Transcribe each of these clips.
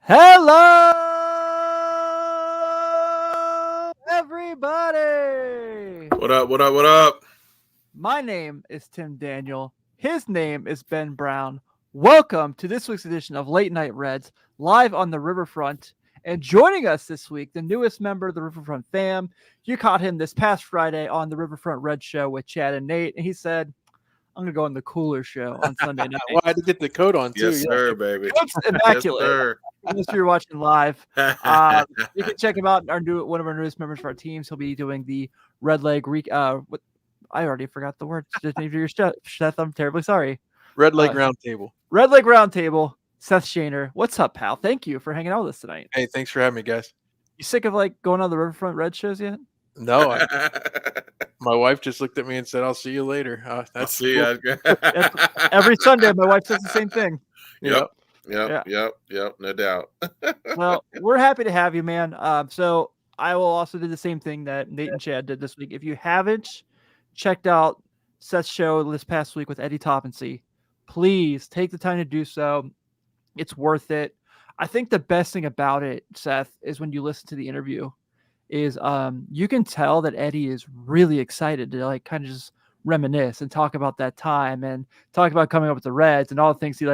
Hello, everybody. What up? What up? What up? My name is Tim Daniel. His name is Ben Brown. Welcome to this week's edition of Late Night Reds, live on the Riverfront. And joining us this week, the newest member of the Riverfront fam. You caught him this past Friday on the Riverfront Red Show with Chad and Nate, and he said, I'm going to go on the cooler show on Sunday night. Well, I had to get the coat on, too. Yes, sir, baby. Looks immaculate. Yes, sir. Unless you're watching live, you can check him out. One of our newest members of our teams. He'll be doing the Redleg. What I already forgot the word. Seth, I'm terribly sorry. Redleg Roundtable. Redleg Roundtable. Seth Shaner. What's up, pal? Thank you for hanging out with us tonight. Hey, thanks for having me, guys. You sick of going on the Riverfront Red shows yet? No, my wife just looked at me and said, "I'll see you later." I'll see you. Every Sunday, my wife says the same thing. Yep. No doubt. Well, we're happy to have you, man. So I will also do the same thing that Nate and Chad did this week. If you haven't checked out Seth's show this past week with Eddie Toppensee, please take the time to do so. It's worth it. I think the best thing about it, Seth, is when you listen to the interview, is you can tell that Eddie is really excited to kind of just reminisce and talk about that time and talk about coming up with the Reds and all the things he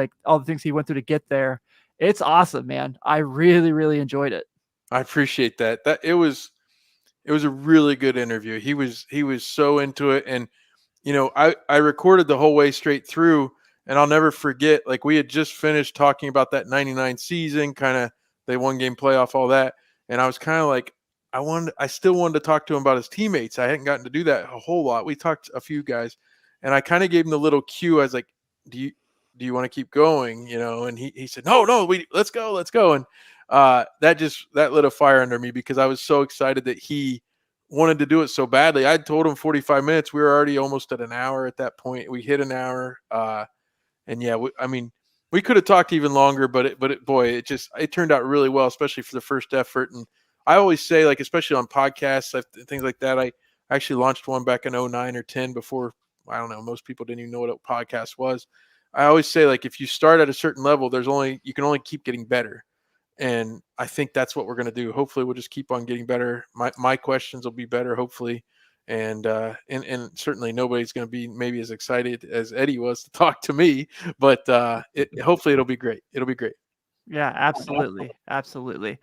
went through to get there. It's awesome, man. I really, really enjoyed it. I appreciate that. It was a really good interview. He was so into it, and I recorded the whole way straight through, and I'll never forget. We had just finished talking about that '99 season, kind of the one-game playoff, all that, and I was kind of like, I still wanted to talk to him about his teammates. I hadn't gotten to do that a whole lot. We talked to a few guys, and I kind of gave him the little cue. I was like, do you want to keep going? And he said, no, let's go. And that lit a fire under me because I was so excited that he wanted to do it so badly. I told him 45 minutes. We were already almost at an hour at that point. We hit an hour. And yeah, we could have talked even longer, but it turned out really well, especially for the first effort. And I always say, especially on podcasts, things like that, I actually launched one back in 09 or 10 before, I don't know, most people didn't even know what a podcast was. I always say, if you start at a certain level, you can only keep getting better. And I think that's what we're going to do. Hopefully we'll just keep on getting better. My questions will be better, hopefully. And certainly nobody's going to be maybe as excited as Eddie was to talk to me, but hopefully it'll be great. It'll be great. Yeah, absolutely. Absolutely.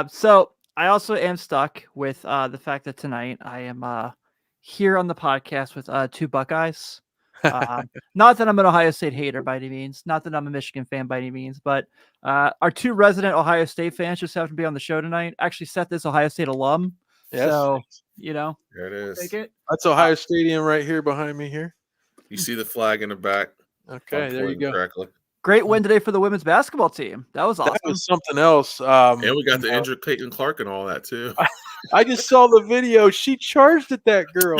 So I also am stuck with the fact that tonight I am here on the podcast with two Buckeyes. Not that I'm an Ohio State hater by any means, not that I'm a Michigan fan by any means, but our two resident Ohio State fans just happen to be on the show tonight. Actually, Seth is Ohio State alum. Yes. So, there it is. take it. That's Ohio Stadium right here behind me here. You see the flag in the back. Okay, there you go. Correctly. Great win today for the women's basketball team. That was awesome. That was something else. And we got the injured Caitlin Clark and all that too. I just saw the video. She charged at that girl.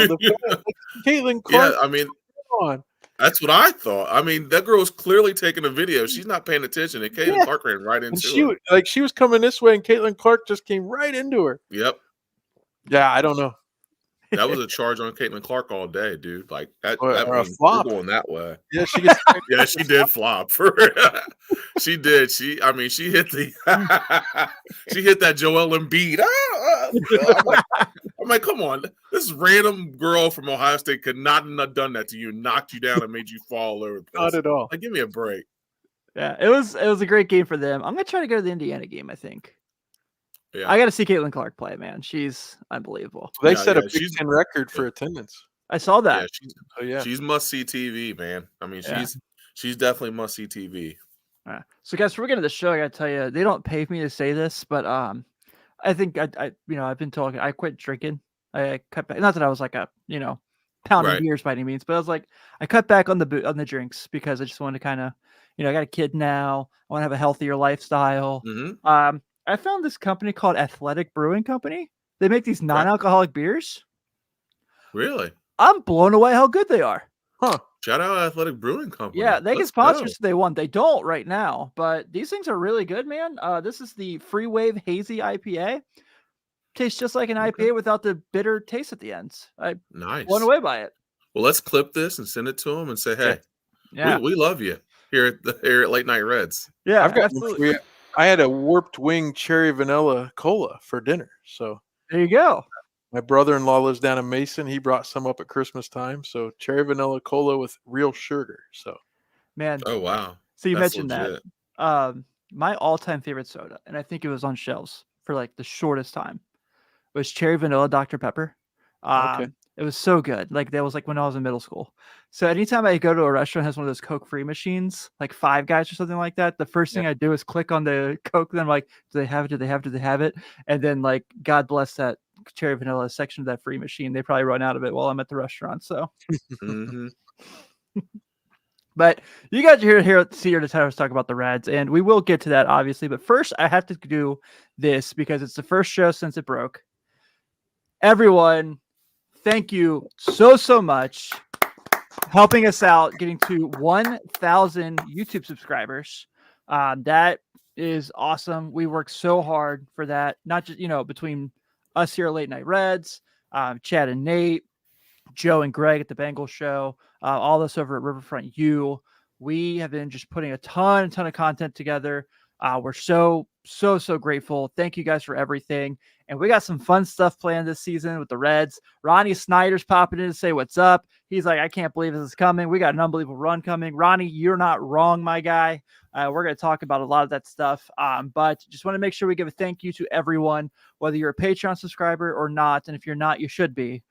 Caitlin Clark. Yeah, that's what I thought. That girl was clearly taking a video. She's not paying attention, and Caitlin Clark ran right into her. She was coming this way, and Caitlin Clark just came right into her. Yep. Yeah, I don't know. That was a charge on Caitlin Clark all day, dude. That or a means flop. we're going that way. Yeah, she did flop. She did. She hit she hit that Joel Embiid. I'm like, come on. This random girl from Ohio State could not have done that to you, knocked you down, and made you fall over. Not at all. Give me a break. Yeah, it was a great game for them. I'm gonna try to go to the Indiana game, I think. Yeah. I got to see Caitlin Clark play, man. She's unbelievable. They set a Big Ten record for attendance. I saw that. She's must-see TV, man. She's definitely must-see TV. So, guys, before we get into the show, I got to tell you, they don't pay me to say this, but I think I've been talking. I quit drinking. I cut back. Not that I was like a pound of beers by any means, but I was like, I cut back on the drinks because I just wanted to kind of, I got a kid now. I want to have a healthier lifestyle. Mm-hmm. I found this company called Athletic Brewing Company. They make these non-alcoholic beers. Really? I'm blown away how good they are. Huh. Shout out Athletic Brewing Company. Yeah, they can sponsor us if they want. They don't right now, but these things are really good, man. This is the Free Wave Hazy IPA. Tastes just like an IPA without the bitter taste at the ends. I'm blown away by it. Well, let's clip this and send it to them and say, hey, yeah. we love you here at Late Night Reds. Yeah, I had a Warped Wing cherry vanilla cola for dinner. So There you go. my brother-in-law lives down in Mason. He brought some up at Christmas time. So cherry vanilla cola with real sugar. So Man, Oh wow, so you that's mentioned legit. that. My all-time favorite soda, and I think it was on shelves for like the shortest time, was cherry vanilla Dr. Pepper. okay. It was so good. Like that was like when I was in middle school. So anytime I go to a restaurant that has one of those Coke free machines, like Five Guys or something like that, the first thing I do is click on the Coke. Then I'm like, do they have it? Do they have it? Do they have it? And then like, God bless that cherry vanilla section of that free machine. They probably run out of it while I'm at the restaurant. So, Hmm. but you guys are here to see to talk about the Reds, and we will get to that obviously. But first, I have to do this because it's the first show since it broke. Everyone, thank you so much helping us out getting to 1,000 YouTube subscribers. That is awesome. We worked so hard for that, not just, between us here at Late Night Reds, Chad and Nate, Joe and Greg at the Bengals show, all this over at Riverfront U. We have been just putting a ton of content together. We're so grateful. Thank you guys for everything. And we got some fun stuff planned this season with the Reds. Ronnie Snyder's popping in to say what's up. He's like, I can't believe this is coming. We got an unbelievable run coming. Ronnie, you're not wrong, my guy. We're going to talk about a lot of that stuff. But just want to make sure we give a thank you to everyone, whether you're a Patreon subscriber or not. And if you're not, you should be.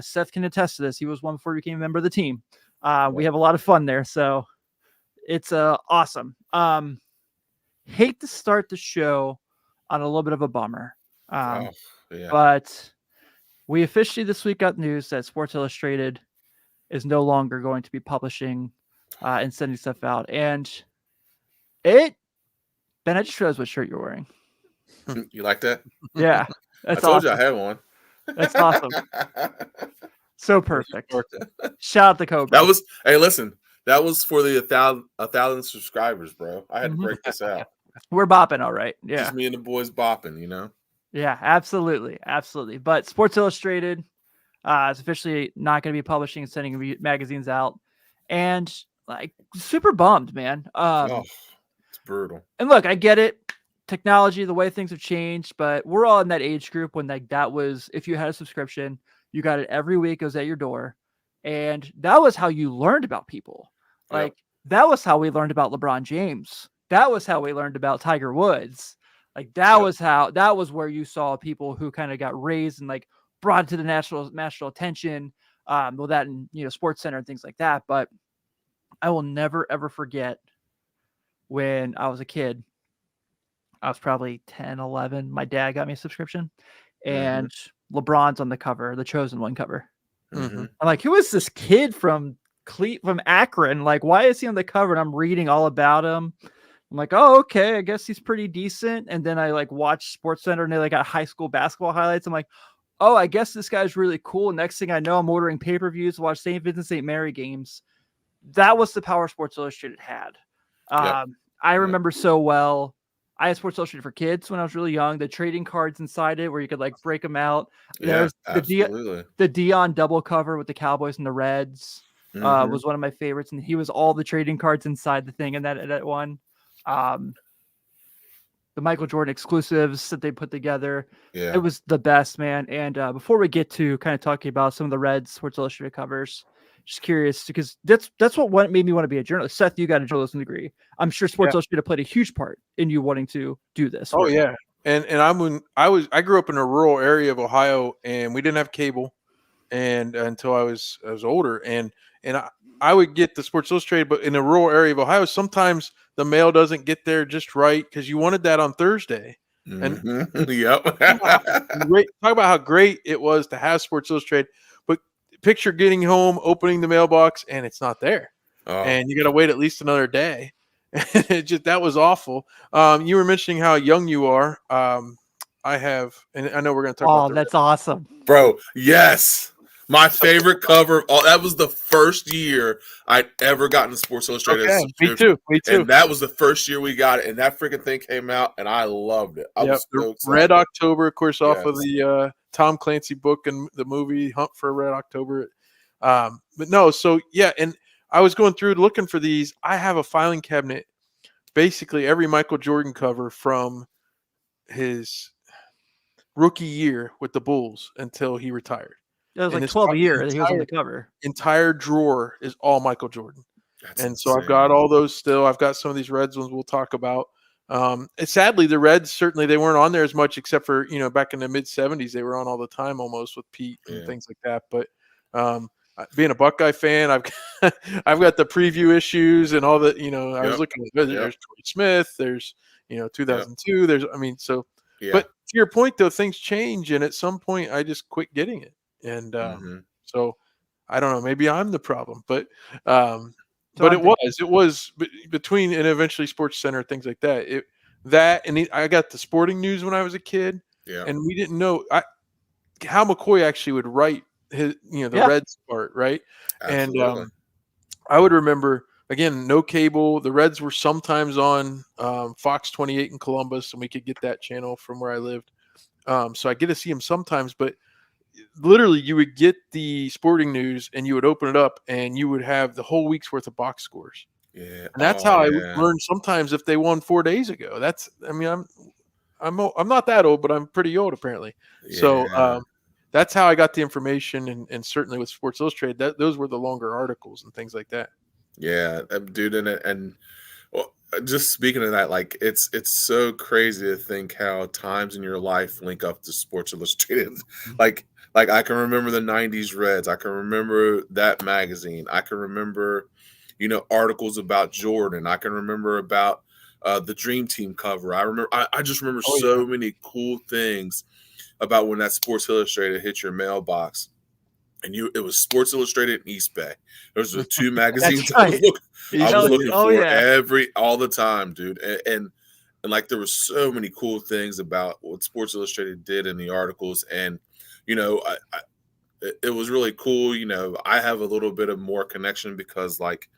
Seth can attest to this. He was one before he became a member of the team. We have a lot of fun there. So it's awesome. Hate to start the show on a little bit of a bummer. But we officially this week got news that Sports Illustrated is no longer going to be publishing and sending stuff out. And Ben, I just realized what shirt you're wearing. You like that? Yeah. I told you I had one. That's awesome. So perfect. Shout out to Cobra. Hey, listen, that was for the 1,000 subscribers, bro. I had to break this out. We're bopping all right. Yeah. Just me and the boys bopping, Yeah, absolutely. But Sports Illustrated is officially not going to be publishing and sending magazines out. And like super bummed, man. It's brutal. And look, I get it. Technology, the way things have changed, but we're all in that age group when like that was, if you had a subscription, you got it every week, it was at your door. And that was how you learned about people. Like that was how we learned about LeBron James. That was how we learned about Tiger Woods. Like that was where you saw people who kind of got raised and like brought to the national attention. Well, that and Sports Center and things like that. But I will never ever forget when I was a kid. I was probably 10, 11. My dad got me a subscription, and LeBron's on the cover, the Chosen One cover. I'm like, who is this kid from Akron? Like, why is he on the cover? And I'm reading all about him. I'm like, oh, okay, I guess he's pretty decent. And then I like watch Sports Center and they like got high school basketball highlights. I'm like, oh, I guess this guy's really cool. Next thing I know, I'm ordering pay-per-views to watch St. Vincent St. Mary games. That was the power Sports Illustrated had. I remember so well. I had Sports Illustrated for Kids when I was really young. The trading cards inside it where you could like break them out. There's the Dion double cover with the Cowboys and the Reds was one of my favorites. And he was all the trading cards inside the thing and that one. The Michael Jordan exclusives that they put together. Yeah. It was the best, man. And before we get to kind of talking about some of the Reds Sports Illustrated covers, just curious because that's what made me want to be a journalist. Seth, you got a journalism degree. I'm sure Sports Illustrated played a huge part in you wanting to do this. Oh yeah, and I grew up in a rural area of Ohio, and we didn't have cable, and until I was older, and I would get the Sports Illustrated, but in a rural area of Ohio, sometimes the mail doesn't get there just right because you wanted that on Thursday. And talk about how great it was to have Sports Illustrated, but picture getting home, opening the mailbox, and it's not there, and you got to wait at least another day. That was awful. You were mentioning how young you are. I have, and I know we're going to talk about. Oh, that's awesome, bro. Yes. My favorite cover. That was the first year I'd ever gotten Sports Illustrated. Me too. And that was the first year we got it. And that freaking thing came out, and I loved it. I was so excited. Red October, of course, off of the Tom Clancy book and the movie Hunt for Red October. But no, so yeah, and I was going through looking for these. I have a filing cabinet basically every Michael Jordan cover from his rookie year with the Bulls until he retired. It was And like this 12 a year the that he was on the cover. entire drawer is all Michael Jordan. That's And so I've got insane. all those still. I've got some of these Reds ones we'll talk about. And sadly, the Reds, certainly they weren't on there as much, except for, back in the mid 70s, they were on all the time almost with Pete and Yeah. things like that. But being a Buckeye fan, I've got the preview issues and all the, I was looking at, there's Troy Smith, there's, 2002, there's, Yeah. but to your point though, things change. And at some point I just quit getting it. And so I don't know, maybe I'm the problem, but but it was between, and eventually Sports Center, things like that. I got the Sporting News when I was a kid, and we didn't know how McCoy actually would write his, the Reds part, right? Absolutely. And I would remember, again, no cable. The Reds were sometimes on Fox 28 in Columbus, and we could get that channel from where I lived. So I get to see them sometimes, but literally you would get the Sporting News and you would open it up and you would have the whole week's worth of box scores. Yeah. And that's how I learned sometimes if they won 4 days ago. I'm not that old, but I'm pretty old apparently. Yeah. So that's how I got the information. And certainly with Sports Illustrated, those were the longer articles and things like that. Yeah, dude. And well, just speaking of that, like it's so crazy to think how times in your life link up to Sports Illustrated. Like I can remember the 90s Reds. I can remember that magazine. I can remember, articles about Jordan. I can remember about the Dream Team cover. I just remember so many cool things about when that Sports Illustrated hit your mailbox. And it was Sports Illustrated and East Bay. Those were the two magazines I was looking for all the time, dude. And like there were so many cool things about what Sports Illustrated did in the articles. And it was really cool. I have a little bit of more connection because, like,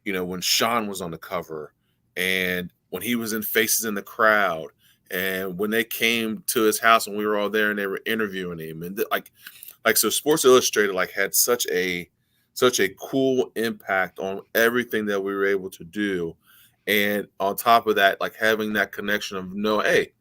when Sean was on the cover and when he was in Faces in the Crowd and when they came to his house and we were all there and they were interviewing him and so Sports Illustrated had such a cool impact on everything that we were able to do. And on top of that, having that connection of hey,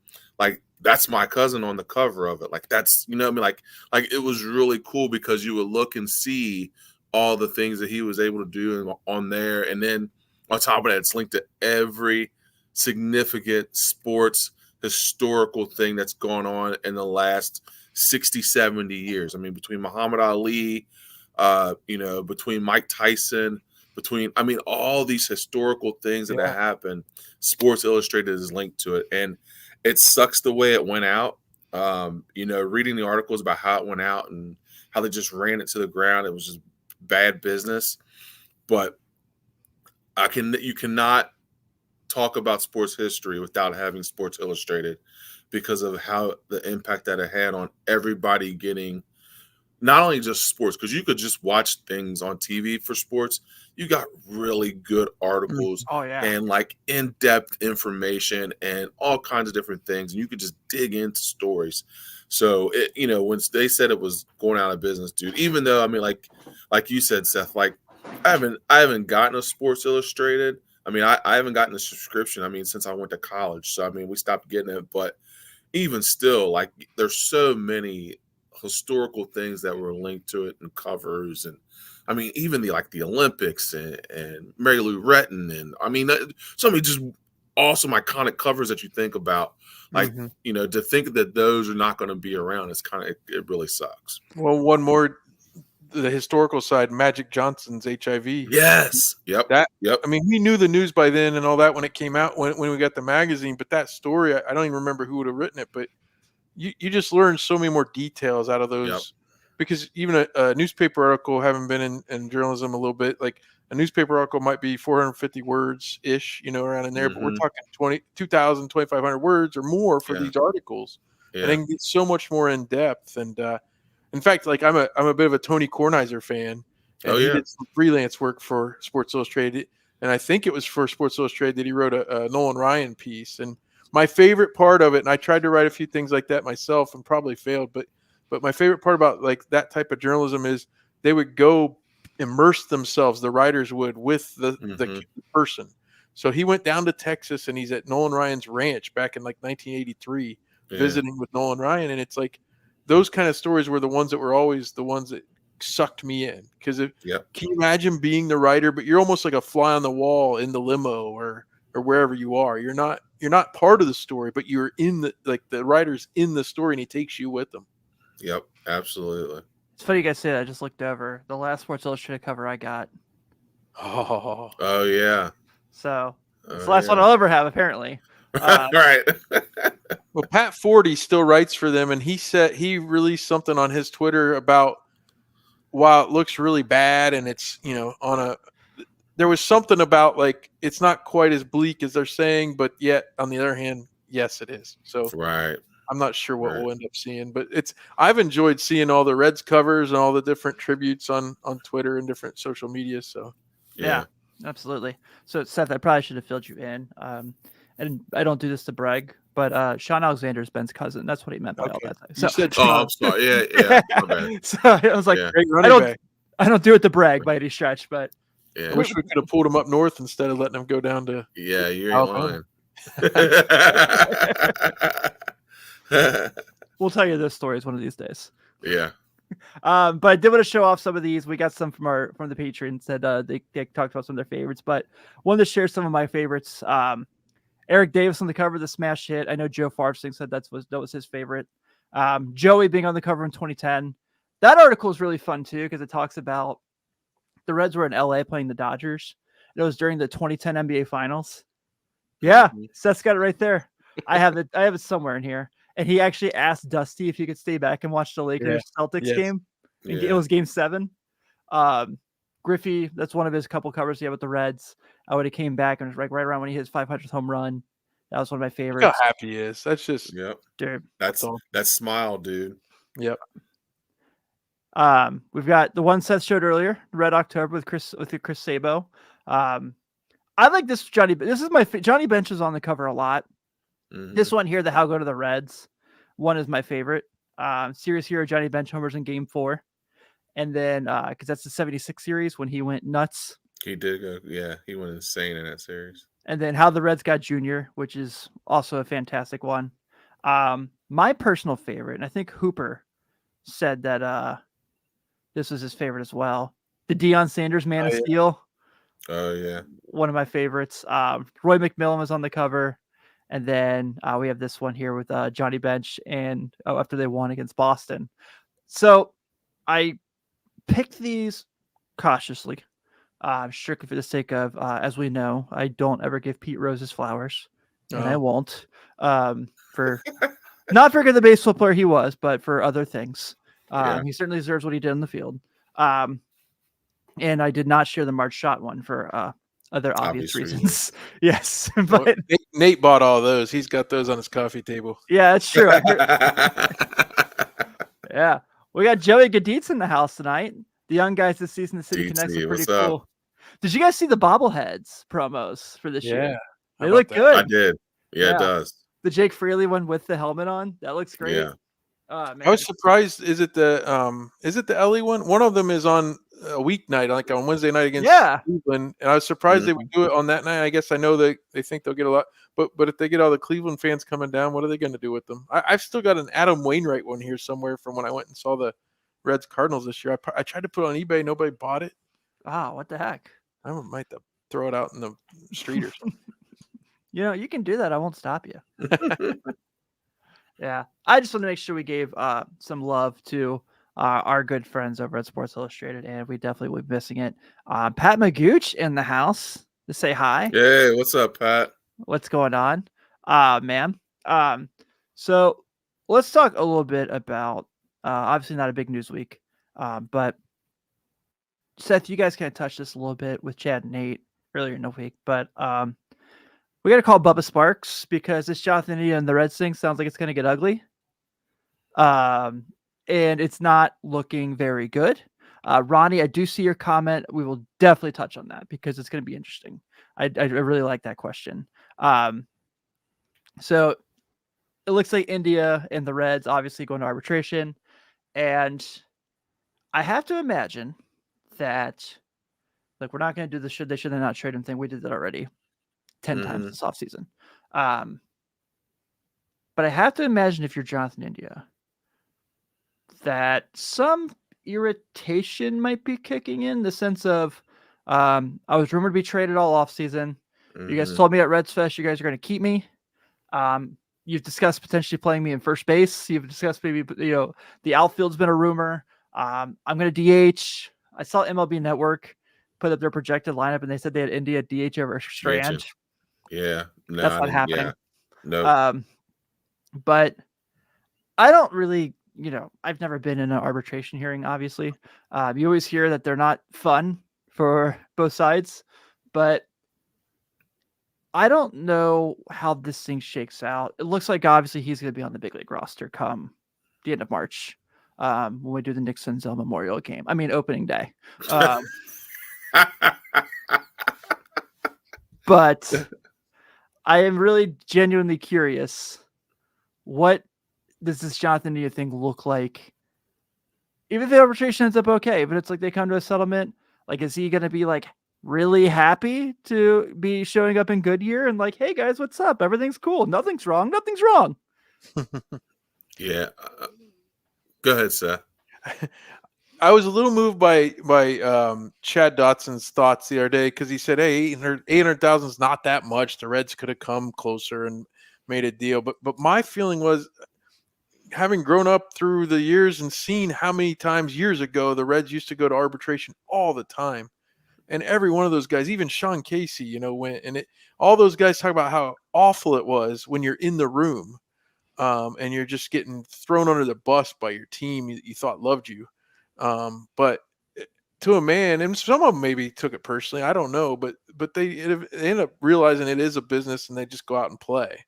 that's my cousin on the cover of it. That's, it was really cool because you would look and see all the things that he was able to do on there. And then on top of that, it's linked to every significant sports historical thing that's gone on in the last 60, 70 years. I mean, between Muhammad Ali, between Mike Tyson, all these historical things that have happened, Sports Illustrated is linked to it. And it sucks the way it went out. Reading the articles about how it went out and how they just ran it to the ground. It was just bad business. But you cannot talk about sports history without having Sports Illustrated because of how the impact that it had on everybody getting not only just sports, because you could just watch things on TV for sports. You got really good articles and in-depth information and all kinds of different things. And you could just dig into stories. So, when they said it was going out of business, dude, even though, like you said, Seth, I haven't gotten a Sports Illustrated. I haven't gotten a subscription, since I went to college. So, we stopped getting it. But even still, there's so many historical things that were linked to it and covers. And, even the Olympics and Mary Lou Retton. And, so many just awesome, iconic covers that you think about. To think that those are not going to be around, it really sucks. Well, one more, the historical side, Magic Johnson's HIV. Yes. Yep. We knew the news by then and all that when it came out, when we got the magazine, but that story, I don't even remember who would have written it, but you just learn so many more details out of those because even a newspaper article, having been in journalism a little bit, a newspaper article might be 450 words ish, around in there, but we're talking 2,000, 2,500 words or more for these articles. And they can get so much more in depth. And, in fact, I'm a bit of a Tony Kornheiser fan, and he did some freelance work for Sports Illustrated. And I think it was for Sports Illustrated that he wrote a Nolan Ryan piece. And my favorite part of it, and I tried to write a few things like that myself and probably failed, but my favorite part about that type of journalism is they would go immerse themselves, the writers would, with the person. So he went down to Texas and he's at Nolan Ryan's ranch back in like 1983, visiting with Nolan Ryan. And it's like those kind of stories were the ones that were always the ones that sucked me in. Because can you imagine being the writer, but you're almost like a fly on the wall in the limo or wherever you are. You're not part of the story, but you're in the writer's in the story and he takes you with them. Yep, absolutely. It's funny you guys say that. I just looked over the last Sports Illustrated cover I got. Oh yeah. So it's the last one I'll ever have, apparently. Right. Well, Pat Forty still writes for them, and he released something on his Twitter about while it looks really bad, and it's there was something about like it's not quite as bleak as they're saying, but yet on the other hand, yes, it is. So right. I'm not sure what we'll end up seeing, but I've enjoyed seeing all the Reds covers and all the different tributes on Twitter and different social media. So yeah, absolutely. So Seth, I probably should have filled you in. And I don't do this to brag, but Sean Alexander is Ben's cousin. That's what he meant by all that. So, you said I'm sorry. Yeah. My bad. So I was like, great running back. I don't do it to brag by any stretch, but I wish we could have pulled him up north instead of letting him go down to. Yeah, you ain't lying. We'll tell you those stories one of these days. Yeah. But I did want to show off some of these. We got some from the patrons said they talked about some of their favorites, but wanted to share some of my favorites. Eric Davis on the cover of the smash hit. I know Joe Farfsing said that was his favorite. Joey being on the cover in 2010. That article is really fun too because it talks about the Reds were in LA playing the Dodgers. It was during the 2010 NBA Finals. Yeah, Seth's got it right there. I have it somewhere in here. And he actually asked Dusty if he could stay back and watch the Lakers Celtics game. It was Game 7. Griffey, that's one of his couple covers he had with the Reds. When he came back and was right around when he hit his 500th home run. That was one of my favorites. Look how happy he is. That's just dude. That's that smile, dude. Yep. We've got the one Seth showed earlier, Red October with Chris Sabo. I like this Johnny. This is my Johnny Bench is on the cover a lot. Mm-hmm. This one here, the How Go to the Reds one is my favorite. Series hero Johnny Bench homers in Game 4, and then because that's the 76 series when he went nuts. He did go, he went insane in that series. And then How the Reds Got Junior, which is also a fantastic one. My personal favorite, and I think Hooper said that this was his favorite as well. The Deion Sanders Man of Steel. Oh yeah, one of my favorites. Roy McMillan was on the cover, and then we have this one here with Johnny Bench and after they won against Boston. So I picked these cautiously. Strictly for the sake of, as we know, I don't ever give Pete Rose his flowers, and I won't. For not for the baseball player he was, but for other things. He certainly deserves what he did in the field. And I did not share the March shot one for other obvious reasons. Yes, but well, Nate bought all those. He's got those on his coffee table. Yeah, that's true. Yeah, we got Joey Gaditz in the house tonight. The young guys this season, the City Connects are pretty cool. Up? Did you guys see the bobbleheads promos for this year? They look good. I did. Yeah, it does. The Jake Fraley one with the helmet on, that looks great. Yeah. Man. I was surprised. Is it the Elly one? One of them is on a weeknight, like on Wednesday night against Cleveland, and I was surprised they would do it on that night. I guess I know they think they'll get a lot, but if they get all the Cleveland fans coming down, what are they going to do with them? I've still got an Adam Wainwright one here somewhere from when I went and saw the Reds Cardinals this year. I tried to put it on eBay, nobody bought it. Oh, what the heck! I might have to throw it out in the street or something. You can do that. I won't stop you. Yeah, I just want to make sure we gave some love to our good friends over at Sports Illustrated, and we definitely will be missing it. Pat Magooch in the house to say hi. Hey, what's up, Pat? What's going on, man? So let's talk a little bit about obviously not a big news week, but Seth, you guys kind of touched this a little bit with Chad and Nate earlier in the week, but we got to call Bubba Sparks because this Jonathan India and the Reds thing sounds like it's going to get ugly. And it's not looking very good. Ronnie, I do see your comment. We will definitely touch on that because it's going to be interesting. I really like that question. So it looks like India and the Reds obviously going to arbitration. And I have to imagine that, like, we're not going to do the should they not trade him thing. We did that already. 10 times this offseason. But I have to imagine if you're Jonathan India, that some irritation might be kicking in the sense of I was rumored to be traded all offseason. You guys told me at Reds Fest you guys are going to keep me. You've discussed potentially playing me in first base. You've discussed maybe, the outfield's been a rumor. I'm going to DH. I saw MLB Network put up their projected lineup, and they said they had India DH over Strand. Yeah, no, that's not happening. No, but I don't really, I've never been in an arbitration hearing. Obviously, you always hear that they're not fun for both sides, but I don't know how this thing shakes out. It looks like obviously he's going to be on the big league roster come the end of March when we do the Nixon Zell Memorial game. I mean, opening day. But I am really genuinely curious. What does this Jonathan India thing look like? Even if the arbitration ends up okay, but it's like they come to a settlement, like, is he going to be like really happy to be showing up in Goodyear and like, hey guys, what's up? Everything's cool. Nothing's wrong. Nothing's wrong. Yeah. Go ahead, Seth. I was a little moved by Chad Dotson's thoughts the other day because he said, "Hey, 800,000 is not that much. The Reds could have come closer and made a deal." But my feeling was, having grown up through the years and seen how many times years ago the Reds used to go to arbitration all the time, and every one of those guys, even Sean Casey, went, and all those guys talk about how awful it was when you're in the room, and you're just getting thrown under the bus by your team you thought loved you. But to a man, and some of them maybe took it personally, I don't know, but they end up realizing it is a business and they just go out and play.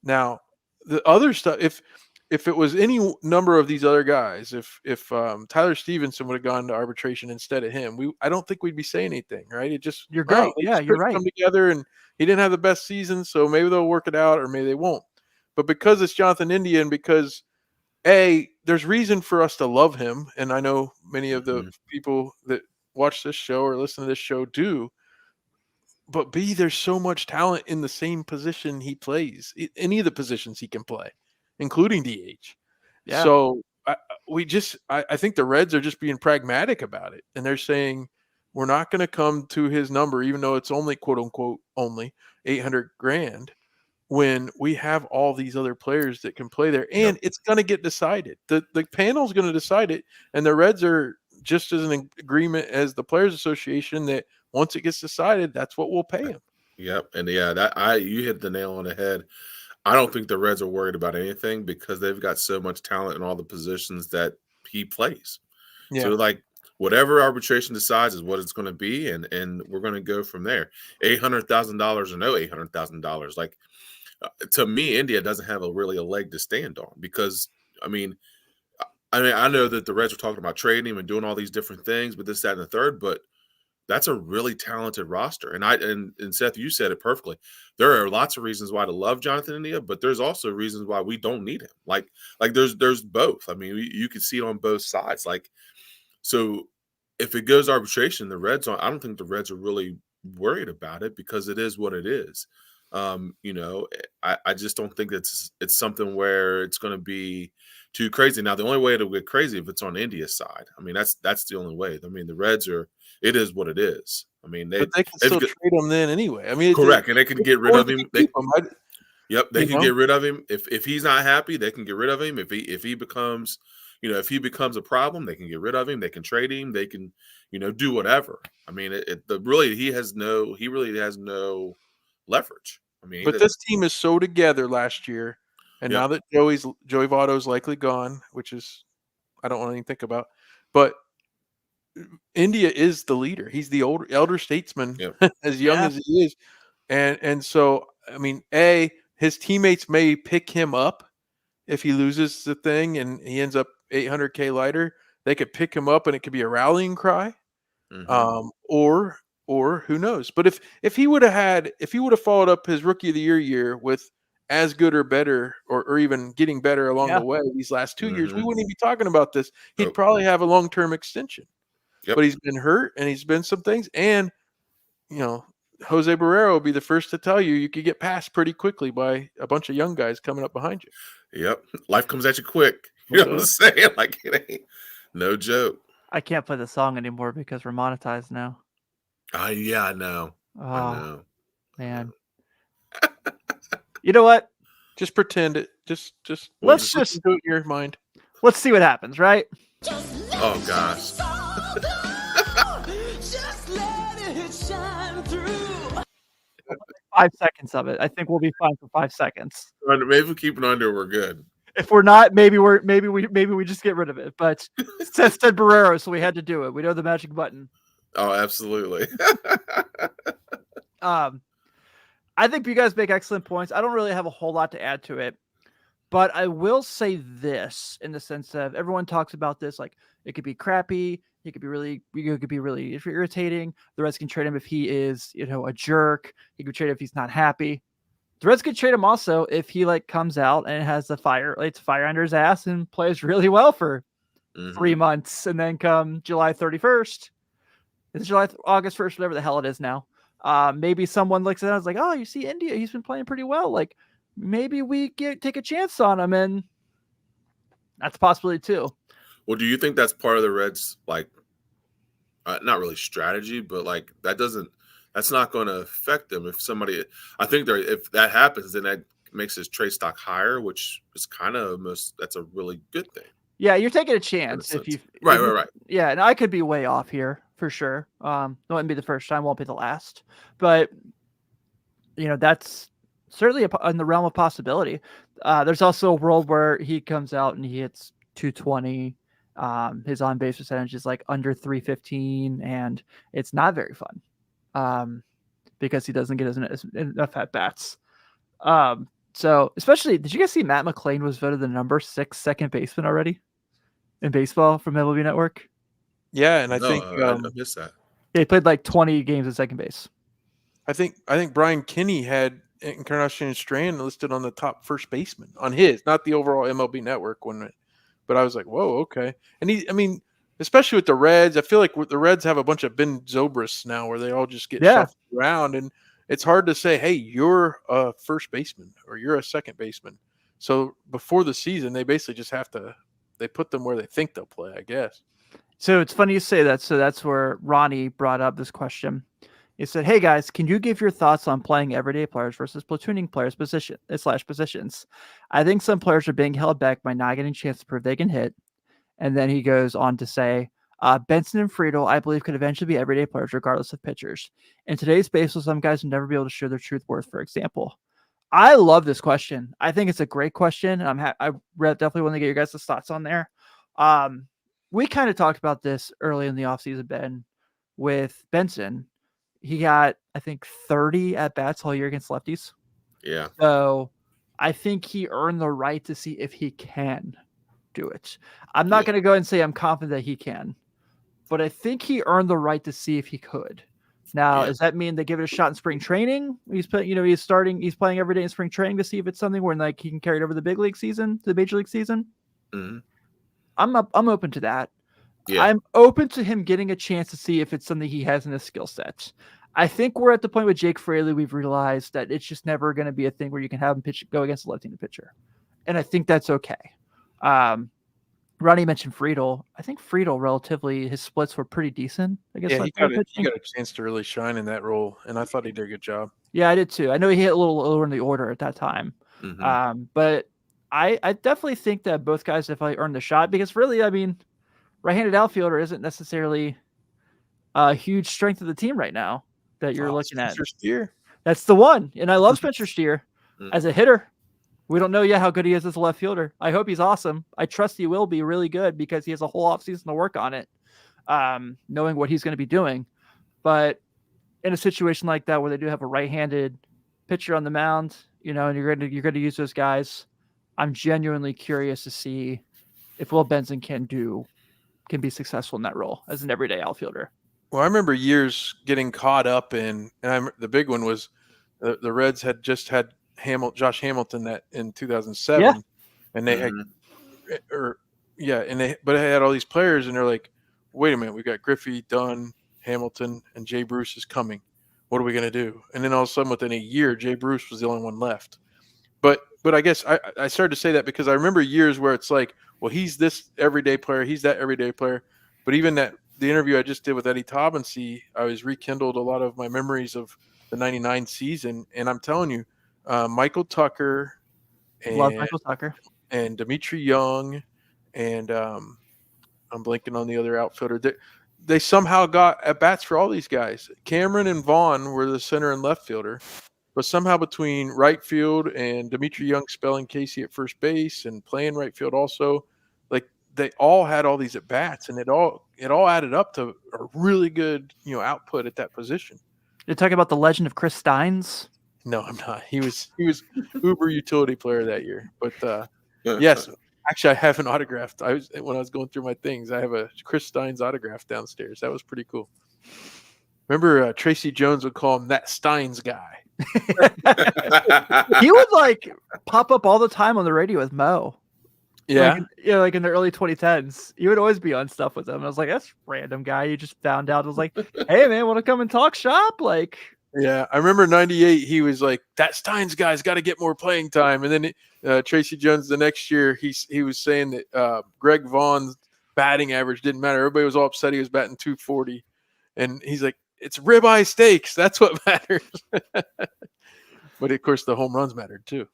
Now, the other stuff, if it was any number of these other guys, if Tyler Stevenson would have gone to arbitration instead of him, I don't think we'd be saying anything, right? It just, you're right. Yeah, you're right. Come together, and he didn't have the best season, so maybe they'll work it out, or maybe they won't. But because it's Jonathan India, and because there's reason for us to love him, and I know many of the people that watch this show or listen to this show do, but B, there's so much talent in the same position he plays, any of the positions he can play, including DH. Yeah. So I think the Reds are just being pragmatic about it, and they're saying we're not going to come to his number, even though it's only, quote unquote, only $800,000. When we have all these other players that can play there, and it's going to get decided. The panel's going to decide it, and the Reds are just as an agreement as the Players Association that once it gets decided, that's what we'll pay him. Yep, and you hit the nail on the head. I don't think the Reds are worried about anything because they've got so much talent in all the positions that he plays. Yeah. So like whatever arbitration decides is what it's going to be, and we're going to go from there. $800,000 or no $800,000, like. To me, India doesn't have a leg to stand on because, I mean, I know that the Reds are talking about trading him and doing all these different things, but this, that, and the third. But that's a really talented roster, and Seth, you said it perfectly. There are lots of reasons why to love Jonathan India, but there's also reasons why we don't need him. Like there's both. I mean, you can see it on both sides. Like, so if it goes arbitration, I don't think the Reds are really worried about it because it is what it is. I just don't think it's something where it's going to be too crazy. Now, the only way to get crazy if it's on India's side. I mean, that's the only way. I mean, the Reds it is what it is. I mean, they can still trade him then anyway. I mean, correct, and they can get rid of him. They can get rid of him if he's not happy. They can get rid of him if he becomes, if he becomes a problem. They can get rid of him. They can trade him. They can, do whatever. I mean, he really has no leverage. I mean, but this team is so together last year, and now that Joey Votto's likely gone, which is I don't want to even think about, but India is the leader. He's the elder statesman, as young as he is, and so I mean, his teammates may pick him up if he loses the thing and he ends up $800K lighter. They could pick him up, and it could be a rallying cry, or who knows? But if he would have followed up his Rookie of the Year with as good or better, or even getting better along the way these last 2 years, we wouldn't even be talking about this. He'd probably have a long-term extension. But he's been hurt, and he's been some things, and Jose Barrero will be the first to tell you could get passed pretty quickly by a bunch of young guys coming up behind you. Yep. Life comes at you quick. You know what I'm saying? Like, it ain't no joke. I can't play the song anymore because we're monetized now. Yeah, I know. Oh, I know. man. You know what? Just pretend it. Just Let's do it in your mind. Let's see what happens, right? Oh gosh. 5 seconds of it. I think we'll be fine for 5 seconds. Maybe if we keep it under, we're good. If we're not, maybe we just get rid of it. But Seth said Barrero, so we had to do it. We know the magic button. Oh, absolutely. I think you guys make excellent points. I don't really have a whole lot to add to it, but I will say this in the sense of everyone talks about this, like it could be crappy. It could be really irritating. The Reds can trade him if he is, a jerk. He could trade him if he's not happy. The Reds could trade him also if he comes out and has lights fire under his ass and plays really well for 3 months, and then come July 31st, it's August 1st, whatever the hell it is now. Maybe someone looks at it and is like, oh, you see India, he's been playing pretty well. Like maybe we take a chance on him, and that's a possibility too. Well, do you think that's part of the Reds, not really strategy, but that's not going to affect them if somebody? I think if that happens, then that makes his trade stock higher, which is kind of that's a really good thing. Yeah, you're taking a chance if you right. Yeah, and I could be way off here for sure. It wouldn't be the first time, won't be the last, but that's certainly in the realm of possibility. There's also a world where he comes out and he hits 220. His on base percentage is under 315, and it's not very fun because he doesn't get enough at bats. So especially, did you guys see Matt McLean was voted the number 6 second baseman already in baseball from MLB Network? Yeah, and I think I missed that. He played 20 games at second base. I think Brian Kinney had Encarnacion Strand listed on the top first baseman on his, not the overall MLB Network one. But I was like, whoa, okay. And especially with the Reds, I feel like the Reds have a bunch of Ben Zobrist now where they all just get shuffled around, and it's hard to say, hey, you're a first baseman or you're a second baseman. So before the season, they basically just they put them where they think they'll play, I guess. So it's funny you say that. So that's where Ronnie brought up this question. He said, hey guys, can you give your thoughts on playing everyday players versus platooning players positions? I think some players are being held back by not getting a chance to prove they can hit. And then he goes on to say, Benson and Friedel, I believe, could eventually be everyday players regardless of pitchers. In today's baseball, some guys will never be able to show their truth worth, for example. I love this question. I think it's a great question. I definitely want to get your guys' thoughts on there. We kind of talked about this early in the offseason, Ben, with Benson. He got, I think, 30 at-bats all year against lefties. Yeah. So I think he earned the right to see if he can do it. I'm not going to go and say I'm confident that he can, but I think he earned the right to see if he could. Now, does that mean they give it a shot in spring training? He's playing every day in spring training to see if it's something where he can carry it over the big league season, to the major league season. Mm-hmm. I'm open to that. Yeah. I'm open to him getting a chance to see if it's something he has in his skill set. I think we're at the point with Jake Fraley, we've realized that it's just never going to be a thing where you can have him go against a left-handed pitcher. And I think that's okay. Ronnie mentioned Friedel. I think Friedel, relatively, his splits were pretty decent. I guess he got a chance to really shine in that role, and I thought he did a good job. Yeah, I did too. I know he hit a little lower in the order at that time. Mm-hmm. But I definitely think that both guys definitely earned the shot because really, right-handed outfielder isn't necessarily a huge strength of the team right now that you're looking at. Spencer Steer. That's the one. And I love Spencer Steer as a hitter. We don't know yet how good he is as a left fielder. I hope he's awesome. I trust he will be really good because he has a whole offseason to work on it, knowing what he's going to be doing. But in a situation like that where they do have a right-handed pitcher on the mound, and you're going to use those guys, I'm genuinely curious to see if Will Benson can be successful in that role as an everyday outfielder. Well, I remember years getting caught up in, and the big one was the Reds had just had Josh Hamilton in 2007, and they had, but they had all these players, and they're like, wait a minute, we got Griffey, Dunn, Hamilton, and Jay Bruce is coming. What are we going to do? And then all of a sudden, within a year, Jay Bruce was the only one left. But I guess I started to say that because I remember years where it's like, well, he's this everyday player, he's that everyday player. But even the interview I just did with Eddie Taubensee, I was rekindled a lot of my memories of the '99 season. And I'm telling you, Michael Tucker Love Michael Tucker and Dimitri Young, and I'm blanking on the other outfielder. They somehow got at bats for all these guys. Cameron and Vaughn were the center and left fielder. But somehow between right field and Dimitri Young spelling Casey at first base and playing right field also, like they all had all these at bats, and it all added up to a really good output at that position. You're talking about the legend of Chris Steins? No, I'm not. He was uber utility player that year. But yes, actually, I have an autograph. When I was going through my things, I have a Chris Steins autograph downstairs. That was pretty cool. Remember, Tracy Jones would call him that Steins guy. He would like pop up all the time on the radio with Mo. Yeah. Like in the early 2010s. He would always be on stuff with him. I was like, that's random guy. You just found out. I was like, hey man, want to come and talk shop? Like, yeah, I remember '98. He was like, that Steins guy's got to get more playing time. And then Tracy Jones the next year, he was saying that Greg Vaughn's batting average didn't matter. Everybody was all upset he was batting 240, and he's like, it's ribeye steaks. That's what matters. But of course, the home runs mattered too.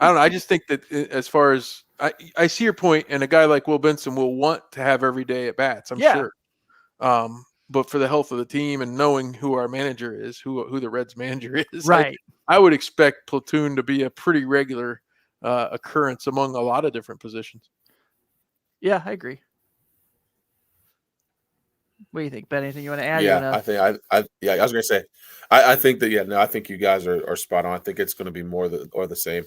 I don't know. I just think that as far as I see your point, and a guy like Will Benson will want to have every day at bats. I'm sure. But for the health of the team and knowing who our manager is, who the Reds manager is, right? I would expect platoon to be a pretty regular occurrence among a lot of different positions. Yeah, I agree. What do you think, Ben? Anything you want to add? Yeah, I was going to say, I think that, I think you guys are spot on. I think it's going to be more the same.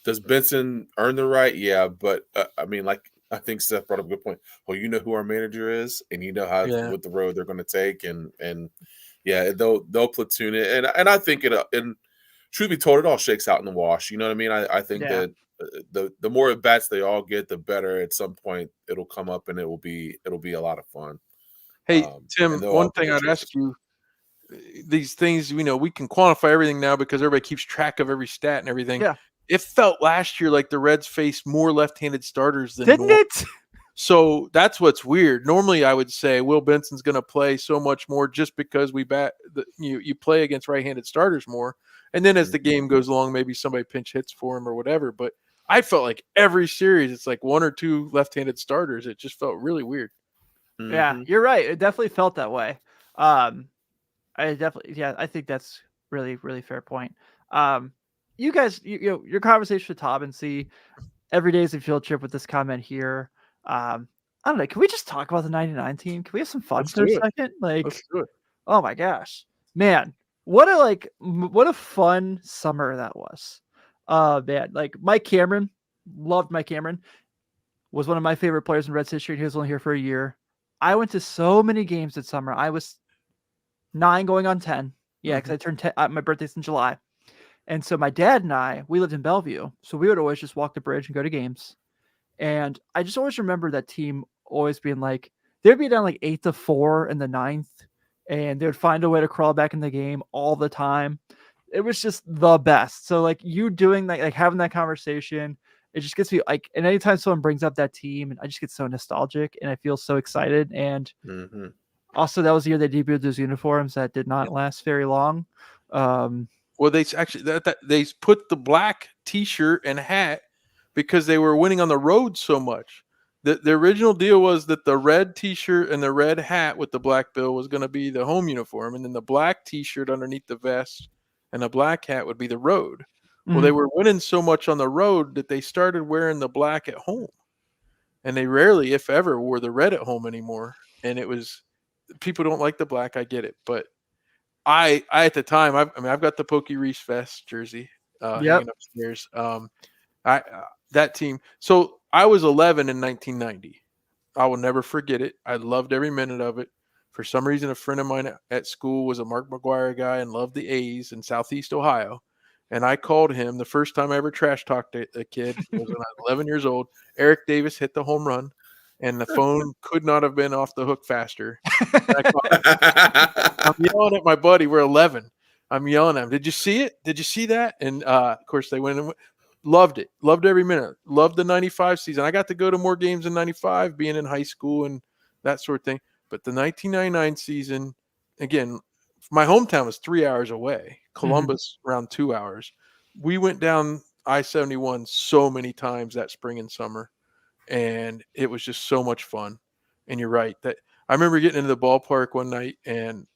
Does Benson earn the right? Yeah, but I mean, like, I think Seth brought up a good point. Well, you know who our manager is, and you know what the road they're going to take, and yeah, they'll platoon it, and I think and truth be told, it all shakes out in the wash. You know what I mean? I think that the more at bats they all get, the better. At some point, it'll come up, and it'll be a lot of fun. Hey, Tim, one thing I'd ask you, these things, we can quantify everything now because everybody keeps track of every stat and everything. Yeah. It felt last year like the Reds faced more left-handed starters than didn't normal. it? So that's what's weird. Normally, I would say Will Benson's going to play so much more just because you play against right-handed starters more. And then as the game goes along, maybe somebody pinch hits for him or whatever. But I felt like every series, it's like one or two left-handed starters. It just felt really weird. Yeah, you're right. It definitely felt that way. I think that's really, really fair point. You guys, your conversation with Tob and C, every day is a field trip with this comment here. I don't know. Can we just talk about the 99 team? Can we have some fun for a second? Like, let's do it. Oh my gosh, man. What a fun summer that was. Man, like Mike Cameron, loved Mike Cameron, was one of my favorite players in Reds history. And he was only here for a year. I went to so many games that summer. I was 9 going on 10. Yeah, because I turned 10. My birthday's in July. And so my dad and I, we lived in Bellevue. So we would always just walk the bridge and go to games. And I just always remember that team always being like, they'd be down like 8-4 in the 9th. And they would find a way to crawl back in the game all the time. It was just the best. So like you doing that, like having that conversation, it just gets me like, and anytime someone brings up that team, and I just get so nostalgic and I feel so excited. And also that was the year they debuted those uniforms that did not last very long. Well, they actually they put the black T-shirt and hat because they were winning on the road so much. The original deal was that the red T-shirt and the red hat with the black bill was going to be the home uniform, and then the black T-shirt underneath the vest and the black hat would be the road. Well, they were winning so much on the road that they started wearing the black at home, and they rarely, if ever, wore the red at home anymore. And it was, people don't like the black. I get it, but I at the time, I've got the Pokey Reese vest jersey hanging upstairs. That team. So I was 11 in 1990. I will never forget it. I loved every minute of it. For some reason, a friend of mine at school was a Mark McGuire guy and loved the A's in Southeast Ohio. And I called him the first time I ever trash talked a kid was when I was 11 years old. Eric Davis hit the home run. and the phone could not have been off the hook faster. I'm yelling at my buddy. We're 11. I'm yelling at him. Did you see it? Did you see that? And of course they went and loved it. Loved every minute. Loved the 95 season. I got to go to more games in 95 being in high school and that sort of thing. But the 1999 season, again, my hometown was 3 hours away. Columbus around 2 hours. We went down I-71 so many times that spring and summer, and it was just so much fun. And you're right that I remember getting into the ballpark one night, and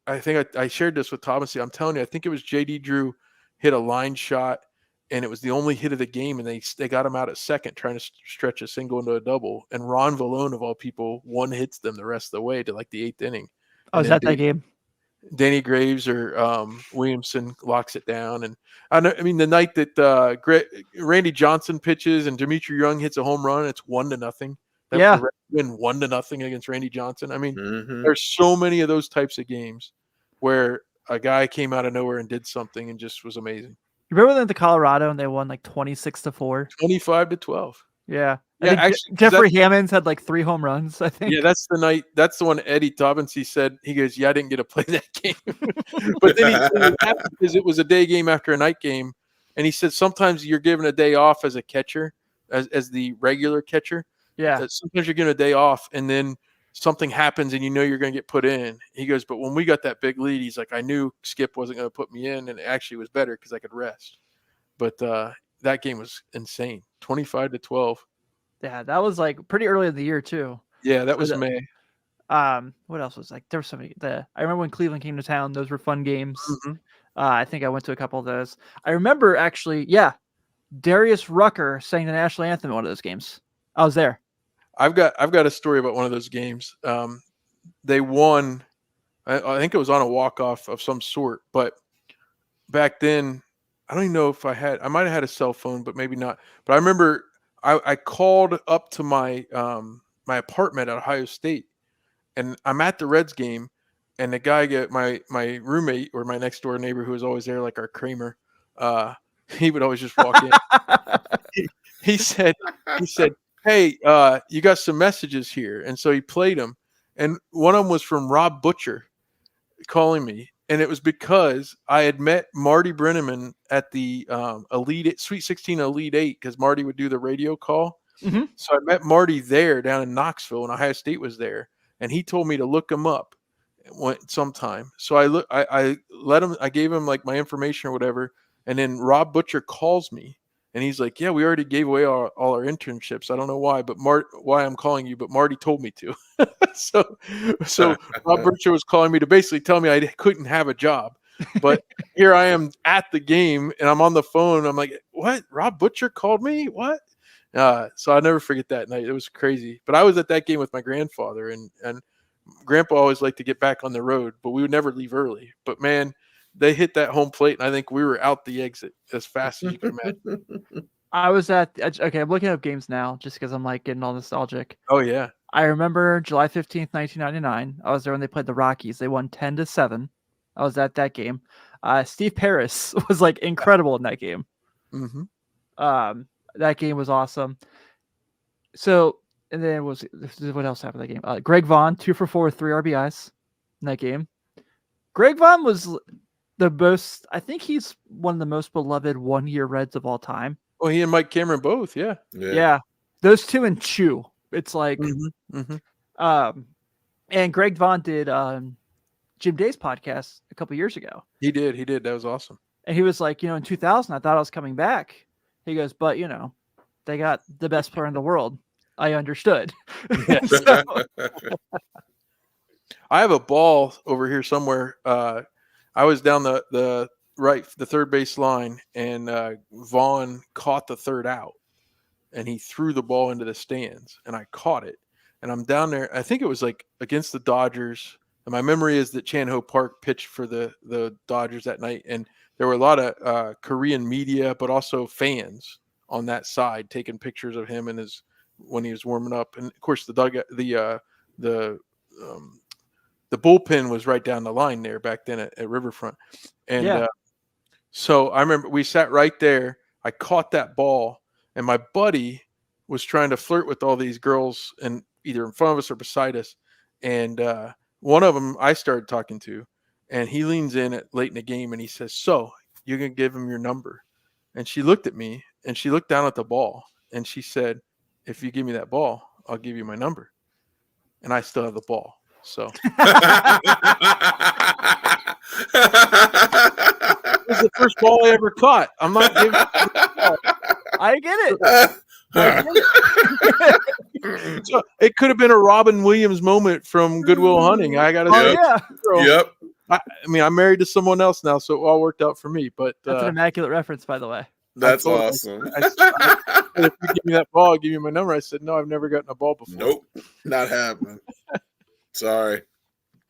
I think I shared this with Thomas. I'm telling you, I think it was JD Drew hit a line shot, and it was the only hit of the game, and they got him out at second trying to stretch a single into a double. And Ron Vallone, of all people, one hits them the rest of the way to like the 8th inning. Oh, is that game? Danny Graves or Williamson locks it down. And I mean, the night that Randy Johnson pitches and Dimitri Young hits a home run, it's 1-0. The Reds win 1-0 against Randy Johnson. I mean, there's so many of those types of games where a guy came out of nowhere and did something and just was amazing. You remember the Colorado and they won like 26-4, 25-12. Yeah. Yeah, actually, Jeffrey Hammonds had like 3 home runs, I think. Yeah, that's the night. That's the one Eddie Taubensee said. He goes, "Yeah, I didn't get to play that game," but then he said because it was a day game after a night game, and he said sometimes you're given a day off as a catcher, as the regular catcher. Yeah. Sometimes you're given a day off, and then something happens, and you know you're going to get put in. He goes, but when we got that big lead, he's like, I knew Skip wasn't going to put me in, and it actually was better because I could rest. But that game was insane, 25-12. Yeah, that was like pretty early in the year too. Yeah, that was May. What else was like? There was so many. I remember when Cleveland came to town; those were fun games. I think I went to a couple of those. I remember actually, Darius Rucker sang the national anthem in one of those games. I was there. I've got a story about one of those games. They won. I think it was on a walk-off of some sort, but back then, I don't even know if I might have had a cell phone, but maybe not. But I remember I called up to my my apartment at Ohio State, and I'm at the Reds game, and the guy my roommate or my next door neighbor who was always there, like our Kramer, he would always just walk in. he said, "Hey, you got some messages here," and so he played them, and one of them was from Rob Butcher calling me. And it was because I had met Marty Brenneman at the Sweet 16 Elite 8 because Marty would do the radio call. So I met Marty there down in Knoxville, and Ohio State was there. And he told me to look him up sometime. So I gave him like my information or whatever. And then Rob Butcher calls me, and he's like, "Yeah, we already gave away all our internships. I don't know why, but why I'm calling you, but Marty told me to." So Rob Butcher was calling me to basically tell me I couldn't have a job. But here I am at the game, and I'm on the phone. I'm like, "What? Rob Butcher called me? What?" So I'll never forget that night. It was crazy. But I was at that game with my grandfather, and Grandpa always liked to get back on the road, but we would never leave early. But man, they hit that home plate, and I think we were out the exit as fast as you can imagine. I was I'm looking up games now just because I'm like getting all nostalgic. Oh, yeah. I remember July 15th, 1999. I was there when they played the Rockies. They won 10-7. I was at that game. Steve Paris was like incredible in that game. That game was awesome. So, and then what else happened in that game? Greg Vaughn, 2 for 4 with 3 RBIs in that game. Greg Vaughn was I think he's one of the most beloved one-year Reds of all time. Well, he and Mike Cameron both, yeah. Those two and Chew. It's like, and Greg Vaughn did Jim Day's podcast a couple years ago. He did. That was awesome. And he was like, in 2000, I thought I was coming back. He goes, but they got the best player in the world. I understood. I have a ball over here somewhere. I was down the third base line, and Vaughn caught the third out, and he threw the ball into the stands, and I caught it, and I'm down there. I think it was like against the Dodgers, and my memory is that Chan-Ho Park pitched for the Dodgers that night, and there were a lot of Korean media, but also fans on that side taking pictures of him and when he was warming up, and of course the bullpen was right down the line there back then at Riverfront. And so I remember we sat right there. I caught that ball, and my buddy was trying to flirt with all these girls and either in front of us or beside us. And one of them I started talking to, and he leans in late in the game and he says, "So you're going to give him your number?" And she looked at me and she looked down at the ball and she said, "If you give me that ball, I'll give you my number." And I still have the ball. So it was the first ball I ever caught. I'm not giving I get it. So it could have been a Robin Williams moment from Good Will Hunting. I got to say, Yep. I mean, I'm married to someone else now, so it all worked out for me. But That's an immaculate reference, by the way. That's awesome. I said, if you give me that ball, I'll give you my number. I said, no, I've never gotten a ball before. Nope, not happening. Sorry.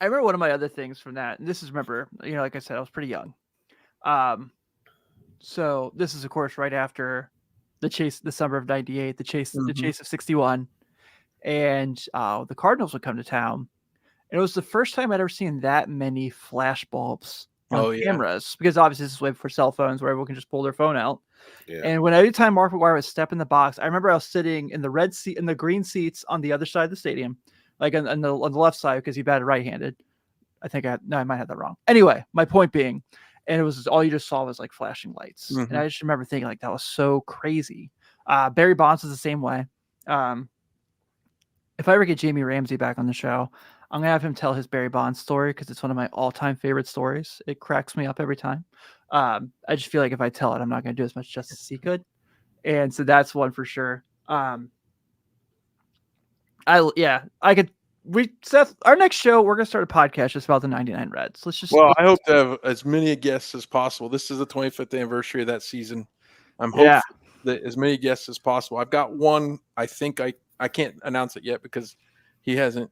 I remember one of my other things from that. And this is, remember, like I said, I was pretty young. So this is, of course, right after the summer of '98, the chase of '61, and the Cardinals would come to town. And it was the first time I'd ever seen that many flash bulbs on cameras, because obviously this is way before cell phones where everyone can just pull their phone out. Yeah. And when every time Mark McGwire would step in the box, I remember I was sitting in the red seat in the green seats on the other side of the stadium, like on the left side, because he batted right-handed. I might have that wrong. Anyway, my point being, and it was all you just saw was like flashing lights. Mhm. And I just remember thinking like that was so crazy. Barry Bonds was the same way. If I ever get Jamie Ramsey back on the show, I'm gonna have him tell his Barry Bonds story because it's one of my all-time favorite stories. It cracks me up every time. I just feel like if I tell it, I'm not gonna do as much justice as he could, and so that's one for sure. Seth, our next show, we're gonna start a podcast just about the '99 Reds. I hope to have as many guests as possible. This is the 25th anniversary of that season. I'm hoping that as many guests as possible. I've got one. I think I can't announce it yet because he hasn't.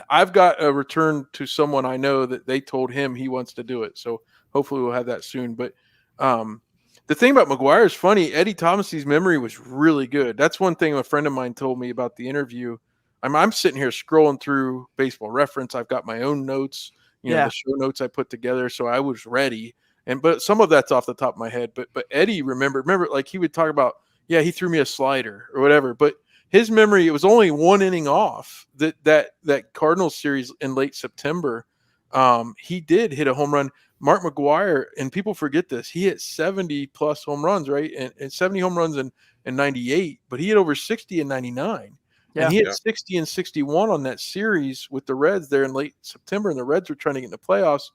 I've got a return to someone I know that they told him he wants to do it. So hopefully we'll have that soon. But the thing about McGwire is funny. Eddie Thomas's memory was really good. That's one thing a friend of mine told me about the interview. I'm sitting here scrolling through Baseball Reference. I've got my own notes, the show notes I put together. So I was ready. But some of that's off the top of my head. But Eddie remember, like he would talk about, he threw me a slider or whatever. But his memory, it was only one inning off that Cardinals series in late September. He did hit a home run. Mark McGwire, and people forget this, he hit 70 plus home runs, right? And 70 home runs in 98, but he hit over 60 in 99. Yeah. And he hit 60 and 61 on that series with the Reds there in late September, and the Reds were trying to get in the playoffs.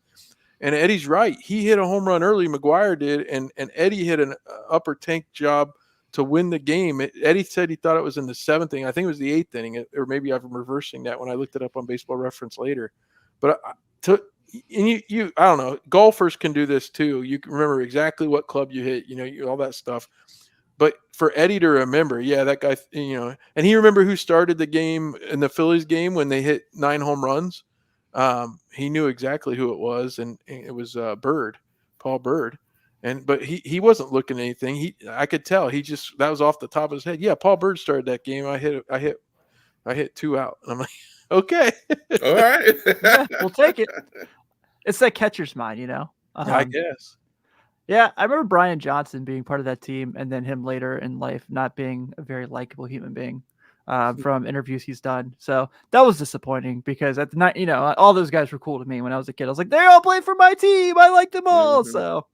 And Eddie's right. He hit a home run early, McGwire did, and Eddie hit an upper tank job to win the game. Eddie said he thought it was in the 7th inning. I think it was the 8th inning, or maybe I'm reversing that when I looked it up on Baseball Reference later. But I don't know, golfers can do this too. You can remember exactly what club you hit, all that stuff. But for Eddie to remember, that guy, and he remembered who started the game in the Phillies game when they hit 9 home runs. He knew exactly who it was, and it was Paul Bird. But he wasn't looking at anything. I could tell that was off the top of his head. Yeah, Paul Bird started that game. I hit 2 out. And I'm like, okay, all right, we'll take it. It's that catcher's mind, I guess. Yeah, I remember Brian Johnson being part of that team, and then him later in life not being a very likable human being from interviews he's done. So that was disappointing because at the night, all those guys were cool to me when I was a kid. I was like, they all played for my team. I liked them all. Mm-hmm. So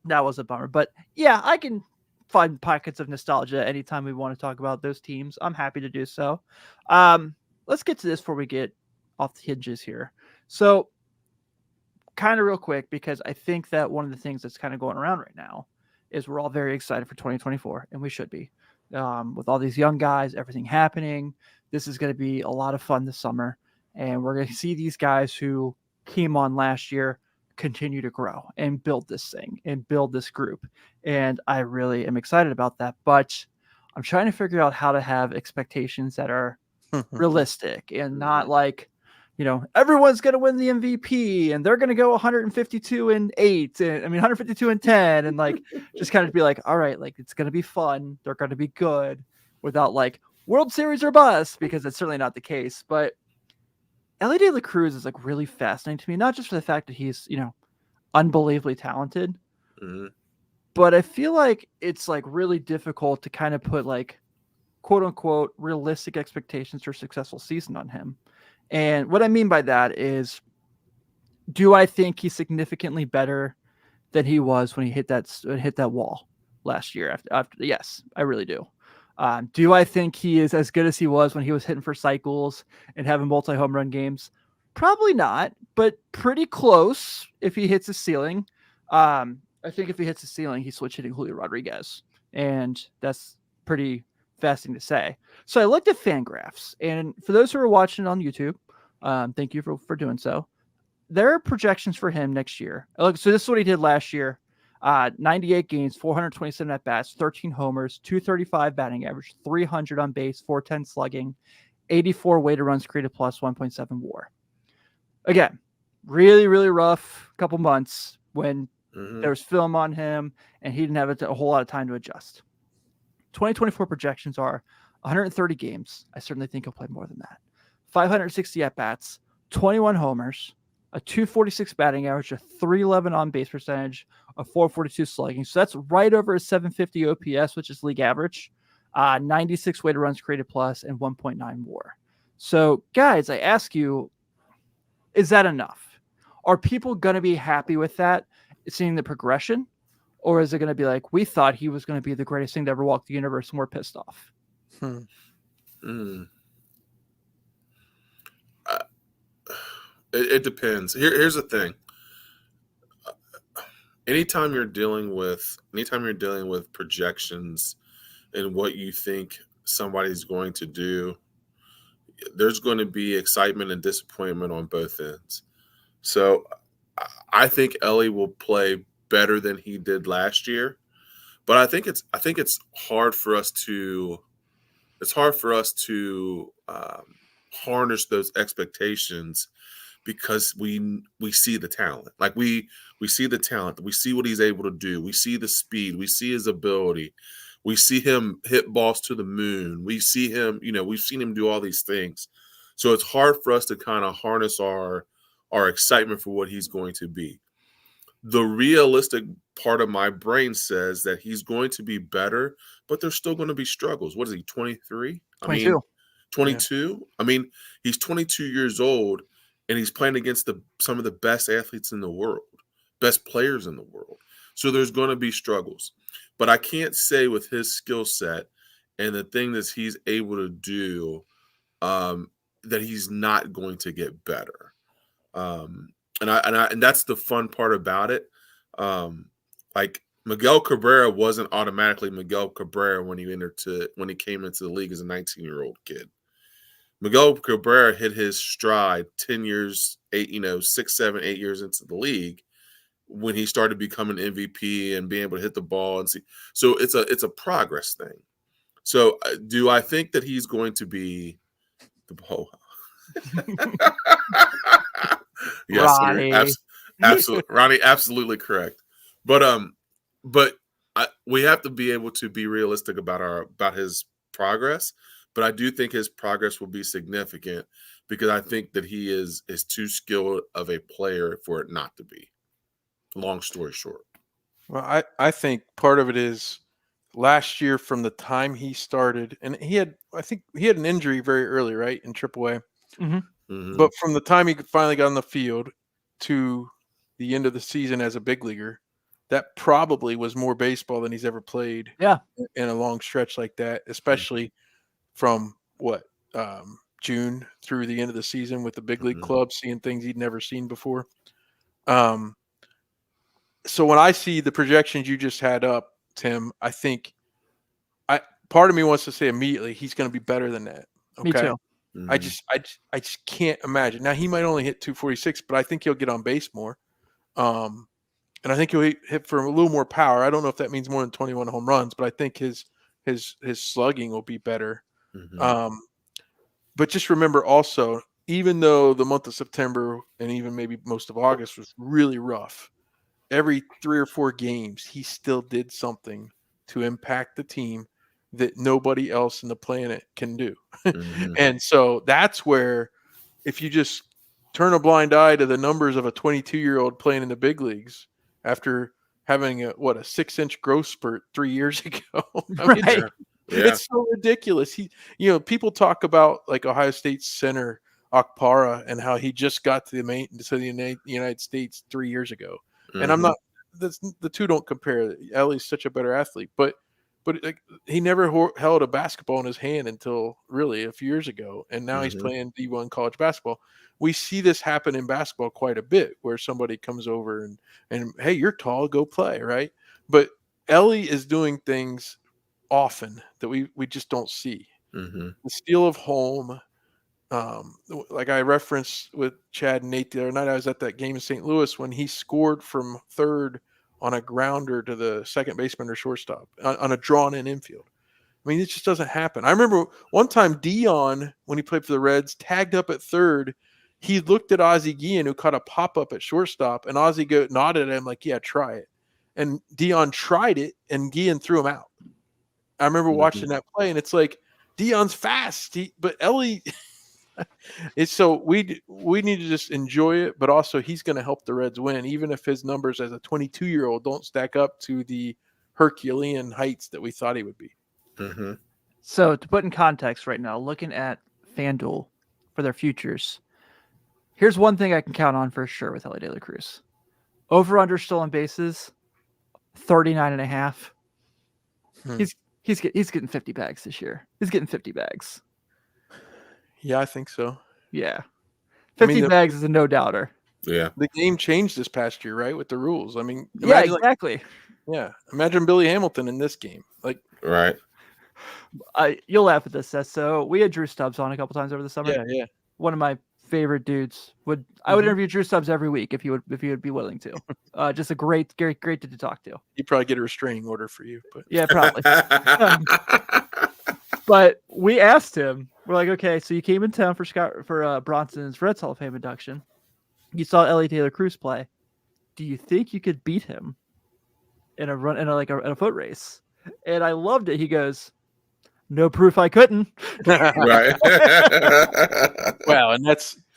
that was a bummer. But yeah, I can find pockets of nostalgia anytime we want to talk about those teams. I'm happy to do so. Let's get to this before we get off the hinges here. So kind of real quick, because I think that one of the things that's kind of going around right now is we're all very excited for 2024, and we should be. With all these young guys, everything happening, this is going to be a lot of fun this summer, and we're going to see these guys who came on last year continue to grow and build this thing and build this group, and I really am excited about that. But I'm trying to figure out how to have expectations that are realistic and not like, everyone's going to win the MVP and they're going to go 152 and 8 and 152 and 10 and like just kind of be like, all right, like it's going to be fun, they're going to be good, without like World Series or bust, because it's certainly not the case. But Elly De La Cruz is like really fascinating to me, not just for the fact that he's unbelievably talented, but I feel like it's like really difficult to kind of put like quote unquote realistic expectations for a successful season on him. And what I mean by that is, do I think he's significantly better than he was when he hit that wall last year? After yes, I really do. Do I think he is as good as he was when he was hitting for cycles and having multi-home run games? Probably not, but pretty close if he hits the ceiling. I think if he hits the ceiling, he's switch hitting Julio Rodriguez, and that's pretty fascinating to say. So I looked at Fangraphs, and for those who are watching on YouTube, thank you for doing so. There are projections for him next year. So this is what he did last year. 98 games, 427 at bats, 13 homers, 235 batting average, 300 on base, 410 slugging, 84 weighted runs created plus, 1.7 WAR. Again, really, really rough couple months when there was film on him and he didn't have a whole lot of time to adjust. 2024 projections are 130 games. I certainly think he'll play more than that. 560 at bats, 21 homers, a 246 batting average, a 311 on base percentage, a 442 slugging. So that's right over a 750 OPS, which is league average. 96 weighted runs created plus, and 1.9 WAR. So, guys, I ask you, is that enough? Are people going to be happy with that, seeing the progression? Or is it going to be like, we thought he was going to be the greatest thing to ever walk the universe and we're pissed off? It depends. Here's the thing. Anytime you're dealing with projections and what you think somebody's going to do, there's going to be excitement and disappointment on both ends. So I think Elly will play better than he did last year, but I think it's hard for us to harness those expectations, because we see the talent. Like we see the talent. We see what he's able to do. We see the speed. We see his ability. We see him hit balls to the moon. We see him, we've seen him do all these things. So it's hard for us to kind of harness our excitement for what he's going to be. The realistic part of my brain says that he's going to be better, but there's still going to be struggles. What is he, 23? 22. 22? Yeah. I mean, he's 22 years old, and he's playing against some of the best athletes in the world, best players in the world. So there's going to be struggles. But I can't say with his skill set and the thing that he's able to do that he's not going to get better. And that's the fun part about it. Like Miguel Cabrera wasn't automatically Miguel Cabrera when he came into the league as a 19-year-old kid. Miguel Cabrera hit his stride 10 years, 6, 7, 8 years into the league when he started becoming MVP and being able to hit the ball and see. So it's a progress thing. So do I think that he's going to be the ball? Yes, Ronnie. absolutely, Ronnie, absolutely correct. But we have to be able to be realistic about his progress. But I do think his progress will be significant, because I think that he is too skilled of a player for it not to be. Long story short. Well, I think part of it is last year, from the time he started, and I think he had an injury very early, right, in AAA. Mm-hmm. Mm-hmm. But from the time he finally got on the field to the end of the season as a big leaguer, that probably was more baseball than he's ever played. Yeah. In a long stretch like that, especially from June through the end of the season with the big league club, seeing things he'd never seen before. So when I see the projections you just had up, Tim, I think part of me wants to say immediately he's going to be better than that. Okay? Me too. I just can't imagine. Now he might only hit 246, but I think he'll get on base more. And I think he'll hit for a little more power. I don't know if that means more than 21 home runs, but I think his slugging will be better. But just remember also, even though the month of September and even maybe most of August was really rough, every 3 or 4 games, he still did something to impact the team that nobody else in the planet can do. And so that's where, if you just turn a blind eye to the numbers of a 22-year-old playing in the big leagues after having a 6-inch growth spurt 3 years ago. I mean, Right. it's so ridiculous. People talk about like Ohio State center Okpara and how he just got to the United States 3 years ago. And I'm not. The two don't compare. Elly's such a better athlete, but like, he never held a basketball in his hand until really a few years ago, and now he's playing D1 college basketball. We see this happen in basketball quite a bit, where somebody comes over and hey, you're tall, go play, right? But Elly is doing things often that we just don't see. The steal of home, like I referenced with Chad and Nate the other night. I was at that game in St. Louis when he scored from third on a grounder to the second baseman or shortstop on a drawn-in infield. I mean, it just doesn't happen. I remember one time Dion, when he played for the Reds, tagged up at third. He looked at Ozzie Guillen, who caught a pop-up at shortstop, and Ozzie nodded at him like, yeah, try it. And Dion tried it, and Guillen threw him out. I remember watching that play, and it's like, Dion's fast, but Elly... It's so we need to just enjoy it, but also he's going to help the Reds win, even if his numbers as a 22-year-old don't stack up to the Herculean heights that we thought he would be. So to put in context right now, looking at FanDuel for their futures, here's one thing I can count on for sure with Elly De La Cruz. Over/under stolen bases, 39.5. He's getting 50 bags this year. He's getting 50 bags. Yeah, I think so. Yeah. 50 bags is a no-doubter. Yeah. The game changed this past year, right, with the rules. I mean, yeah, exactly. Imagine Billy Hamilton in this game. Like, right. You'll laugh at this, Seth. So we had Drew Stubbs on a couple times over the summer. Yeah. One of my favorite dudes. I would interview Drew Stubbs every week if he would be willing to. Just a great dude to talk to. He'd probably get a restraining order for you, but yeah, probably. But we asked him, we're like, okay, so you came in town for Bronson's Reds Hall of Fame induction. You saw Elly De La Cruz play. Do you think you could beat him in a foot race? And I loved it. He goes, no proof I couldn't. Right. Well, and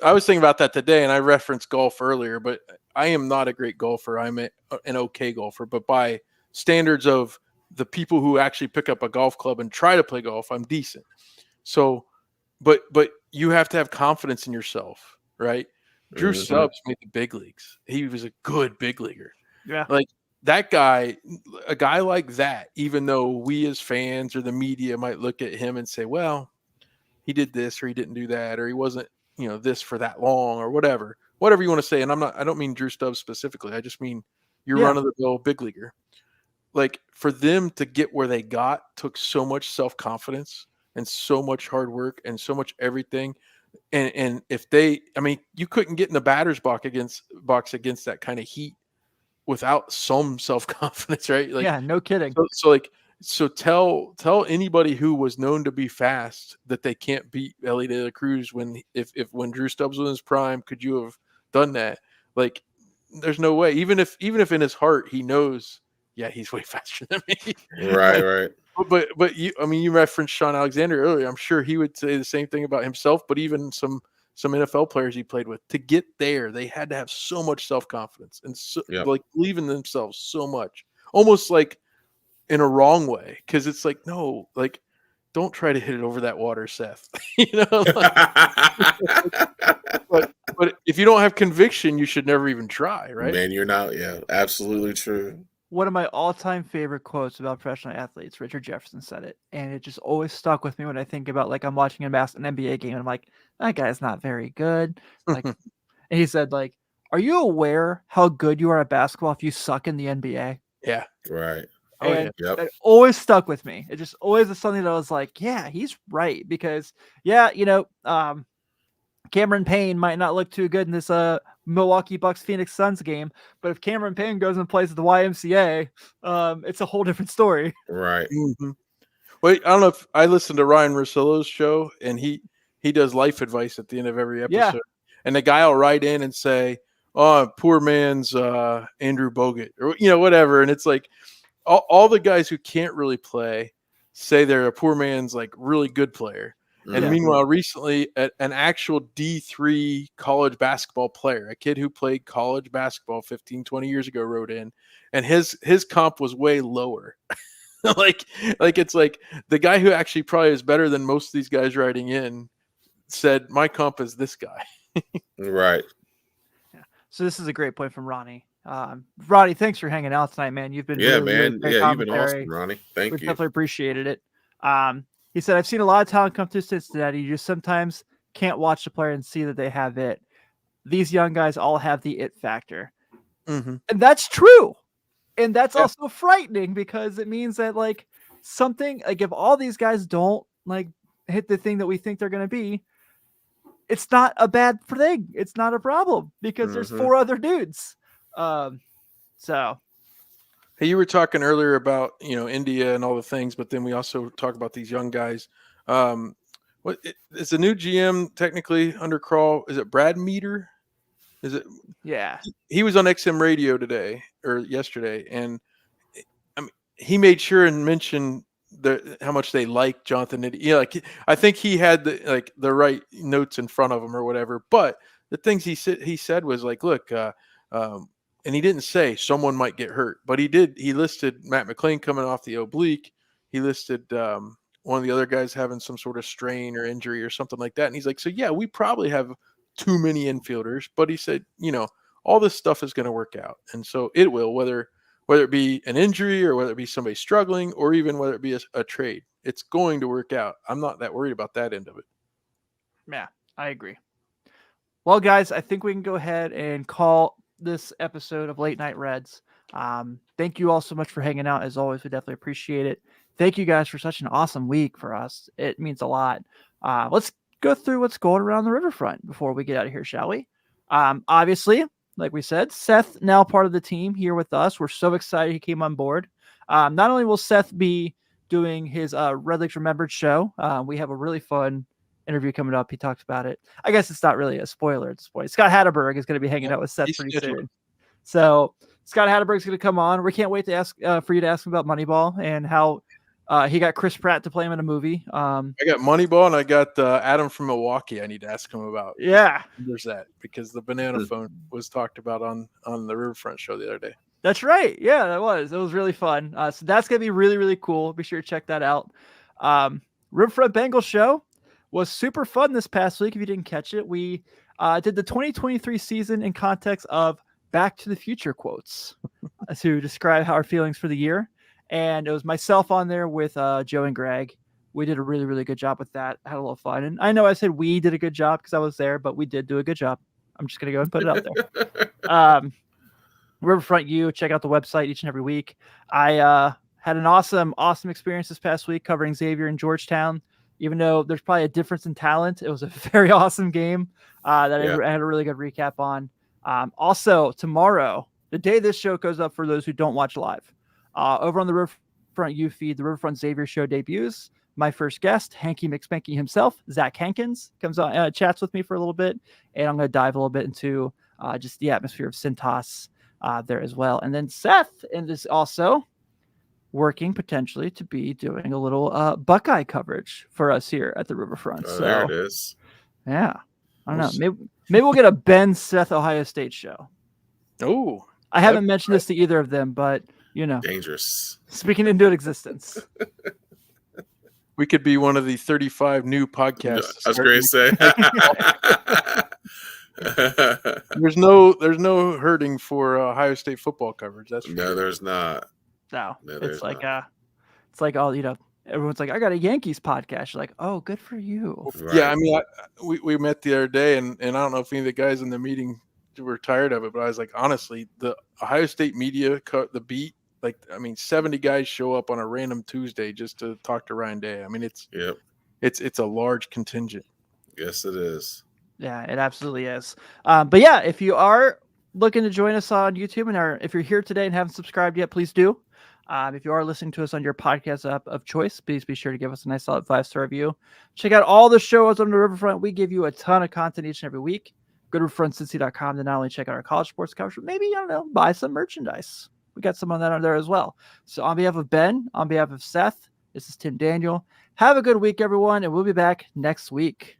I was thinking about that today, and I referenced golf earlier, but I am not a great golfer. I'm an okay golfer, but by standards of the people who actually pick up a golf club and try to play golf, I'm decent. So, but you have to have confidence in yourself, right? Drew Stubbs made the big leagues. He was a good big leaguer. Yeah. Like that guy, a guy like that, even though we as fans or the media might look at him and say, well, he did this or he didn't do that, or he wasn't, this for that long or whatever you want to say. And I don't mean Drew Stubbs specifically. I just mean your run-of-the-mill big leaguer. Like, for them to get where they got took so much self-confidence and so much hard work and so much everything. And if you couldn't get in the batter's box against that kind of heat without some self-confidence, right? Like, yeah, no kidding. So tell anybody who was known to be fast that they can't beat Elly De La Cruz when Drew Stubbs was in his prime. Could you have done that? Like, there's no way. Even if in his heart he knows, yeah, he's way faster than me. Right. But you referenced Sean Alexander earlier. I'm sure he would say the same thing about himself, but even some NFL players he played with, to get there, they had to have so much self-confidence and like believe in themselves so much, almost like in a wrong way. Cause it's like, no, like, don't try to hit it over that water, Seth. But if you don't have conviction, you should never even try, right? Man, you're not. Yeah, absolutely true. One of my all-time favorite quotes about professional athletes, Richard Jefferson said it, and it just always stuck with me when I think about, like, I'm watching an NBA game and I'm like, that guy's not very good. Like, and he said, like, are you aware how good you are at basketball if you suck in the NBA? Yeah. Right. And that always stuck with me. It just always was something that I was like, yeah, he's right. Because, Cameron Payne might not look too good in this Milwaukee Bucks Phoenix Suns game, but if Cameron Payne goes and plays at the YMCA, it's a whole different story. Right. Mm-hmm. Well, I don't know if I listened to Ryan Russillo's show, and he does life advice at the end of every episode. Yeah. And the guy will write in and say, oh, poor man's Andrew Bogut, or whatever. And it's like all the guys who can't really play say they're a poor man's, like, really good player. And Yeah. meanwhile, recently, an actual D3 college basketball player, a kid who played college basketball 15, 20 years ago, wrote in, and his comp was way lower. like it's like the guy who actually probably is better than most of these guys writing in said, my comp is this guy. Right. Yeah. So this is a great point from Ronnie. Ronnie, thanks for hanging out tonight, man. You've been Yeah, really, really man. great Yeah, you've been commentary. awesome, Ronnie. We Thank you. definitely appreciated it. He said, I've seen a lot of talent come through Cincinnati. You just sometimes can't watch the player and see that they have it. These young guys all have the it factor. Mm-hmm. And that's true. And that's Yeah. also frightening because it means that like something like if all these guys don't like hit the thing that we think they're going to be, it's not a bad thing. It's not a problem because there's Mhm. 4 other dudes. So Hey, you were talking earlier about, India and all the things, but then we also talk about these young guys. Is the new GM technically under Crawl? Is it Brad Meter? Is it? yeah, He was on XM radio today or yesterday, and I mean, he made sure and mention how much they like Jonathan. I think he had the right notes in front of him or whatever. But the things he said was like, look, and he didn't say someone might get hurt, but he did. He listed Matt McClain coming off the oblique. He listed one of the other guys having some sort of strain or injury or something like that. And he's like, so yeah, we probably have too many infielders, but he said, all this stuff is going to work out. And so it will, whether it be an injury or whether it be somebody struggling or even whether it be a trade, it's going to work out. I'm not that worried about that end of it. Yeah, I agree. Well, guys, I think we can go ahead and call this episode of Late Night Reds. Thank you all so much for hanging out. As always, we definitely appreciate it. Thank you guys for such an awesome week for us. It means a lot. Let's go through what's going around the Riverfront before we get out of here, shall we? Obviously, like we said, Seth now part of the team here with us. We're so excited he came on board. Not only will Seth be doing his Redleg Remembered show, we have a really fun interview coming up. He talks about it. I guess it's not really a spoiler at this point. Scott Hatterberg is going to be hanging out with Seth pretty soon. So Scott Hatterberg is going to come on. We can't wait to ask for you to ask him about Moneyball and how he got Chris Pratt to play him in a movie. I got Moneyball and I got Adam from Milwaukee. I need to ask him about. Yeah, there's that because the banana phone was talked about on the Riverfront show the other day. That's right. Yeah, that was. It was really fun. So that's going to be really, really cool. Be sure to check that out. Riverfront Bengals show was super fun this past week. If you didn't catch it, we did the 2023 season in context of Back to the Future quotes to describe our feelings for the year. And it was myself on there with Joe and Greg. We did a really, really good job with that. Had a little fun. And I know I said we did a good job because I was there, but we did do a good job. I'm just going to go and put it out there. Riverfront U, check out the website each and every week. I had an awesome experience this past week covering Xavier in Georgetown. Even though there's probably a difference in talent, it was a very awesome game I had a really good recap on. Also, tomorrow, the day this show goes up for those who don't watch live, over on the Riverfront U feed, the Riverfront Xavier show debuts. My first guest, Hanky McSpanky himself, Zach Hankins, comes on, chats with me for a little bit, and I'm going to dive a little bit into just the atmosphere of Cintas there as well. And then Seth is also working potentially to be doing a little Buckeye coverage for us here at the Riverfront. So there it is. Yeah. I don't know. Maybe we'll get a Ben Seth Ohio State show. Oh, I haven't mentioned this to either of them, but dangerous. Speaking into existence. We could be one of the 35 new podcasts. I was going to say. There's no hurting for Ohio State football coverage. That's for sure. There's not. No, it's like all everyone's like, I got a Yankees podcast. You're like, oh, good for you. Right. Yeah, I mean, we met the other day, and I don't know if any of the guys in the meeting were tired of it, but I was like, honestly, the Ohio State media cut the beat. 70 guys show up on a random Tuesday just to talk to Ryan Day. I mean, it's a large contingent. Yes, it is. Yeah, it absolutely is. But yeah, if you are looking to join us on YouTube and if you're here today and haven't subscribed yet, please do. If you are listening to us on your podcast app of choice, please be sure to give us a nice solid 5-star review. Check out all the shows on the Riverfront. We give you a ton of content each and every week. Go to riverfrontcincy.com to not only check out our college sports coverage, but maybe, buy some merchandise. We got some on that on there as well. So on behalf of Ben, on behalf of Seth, this is Tim Daniel. Have a good week, everyone, and we'll be back next week.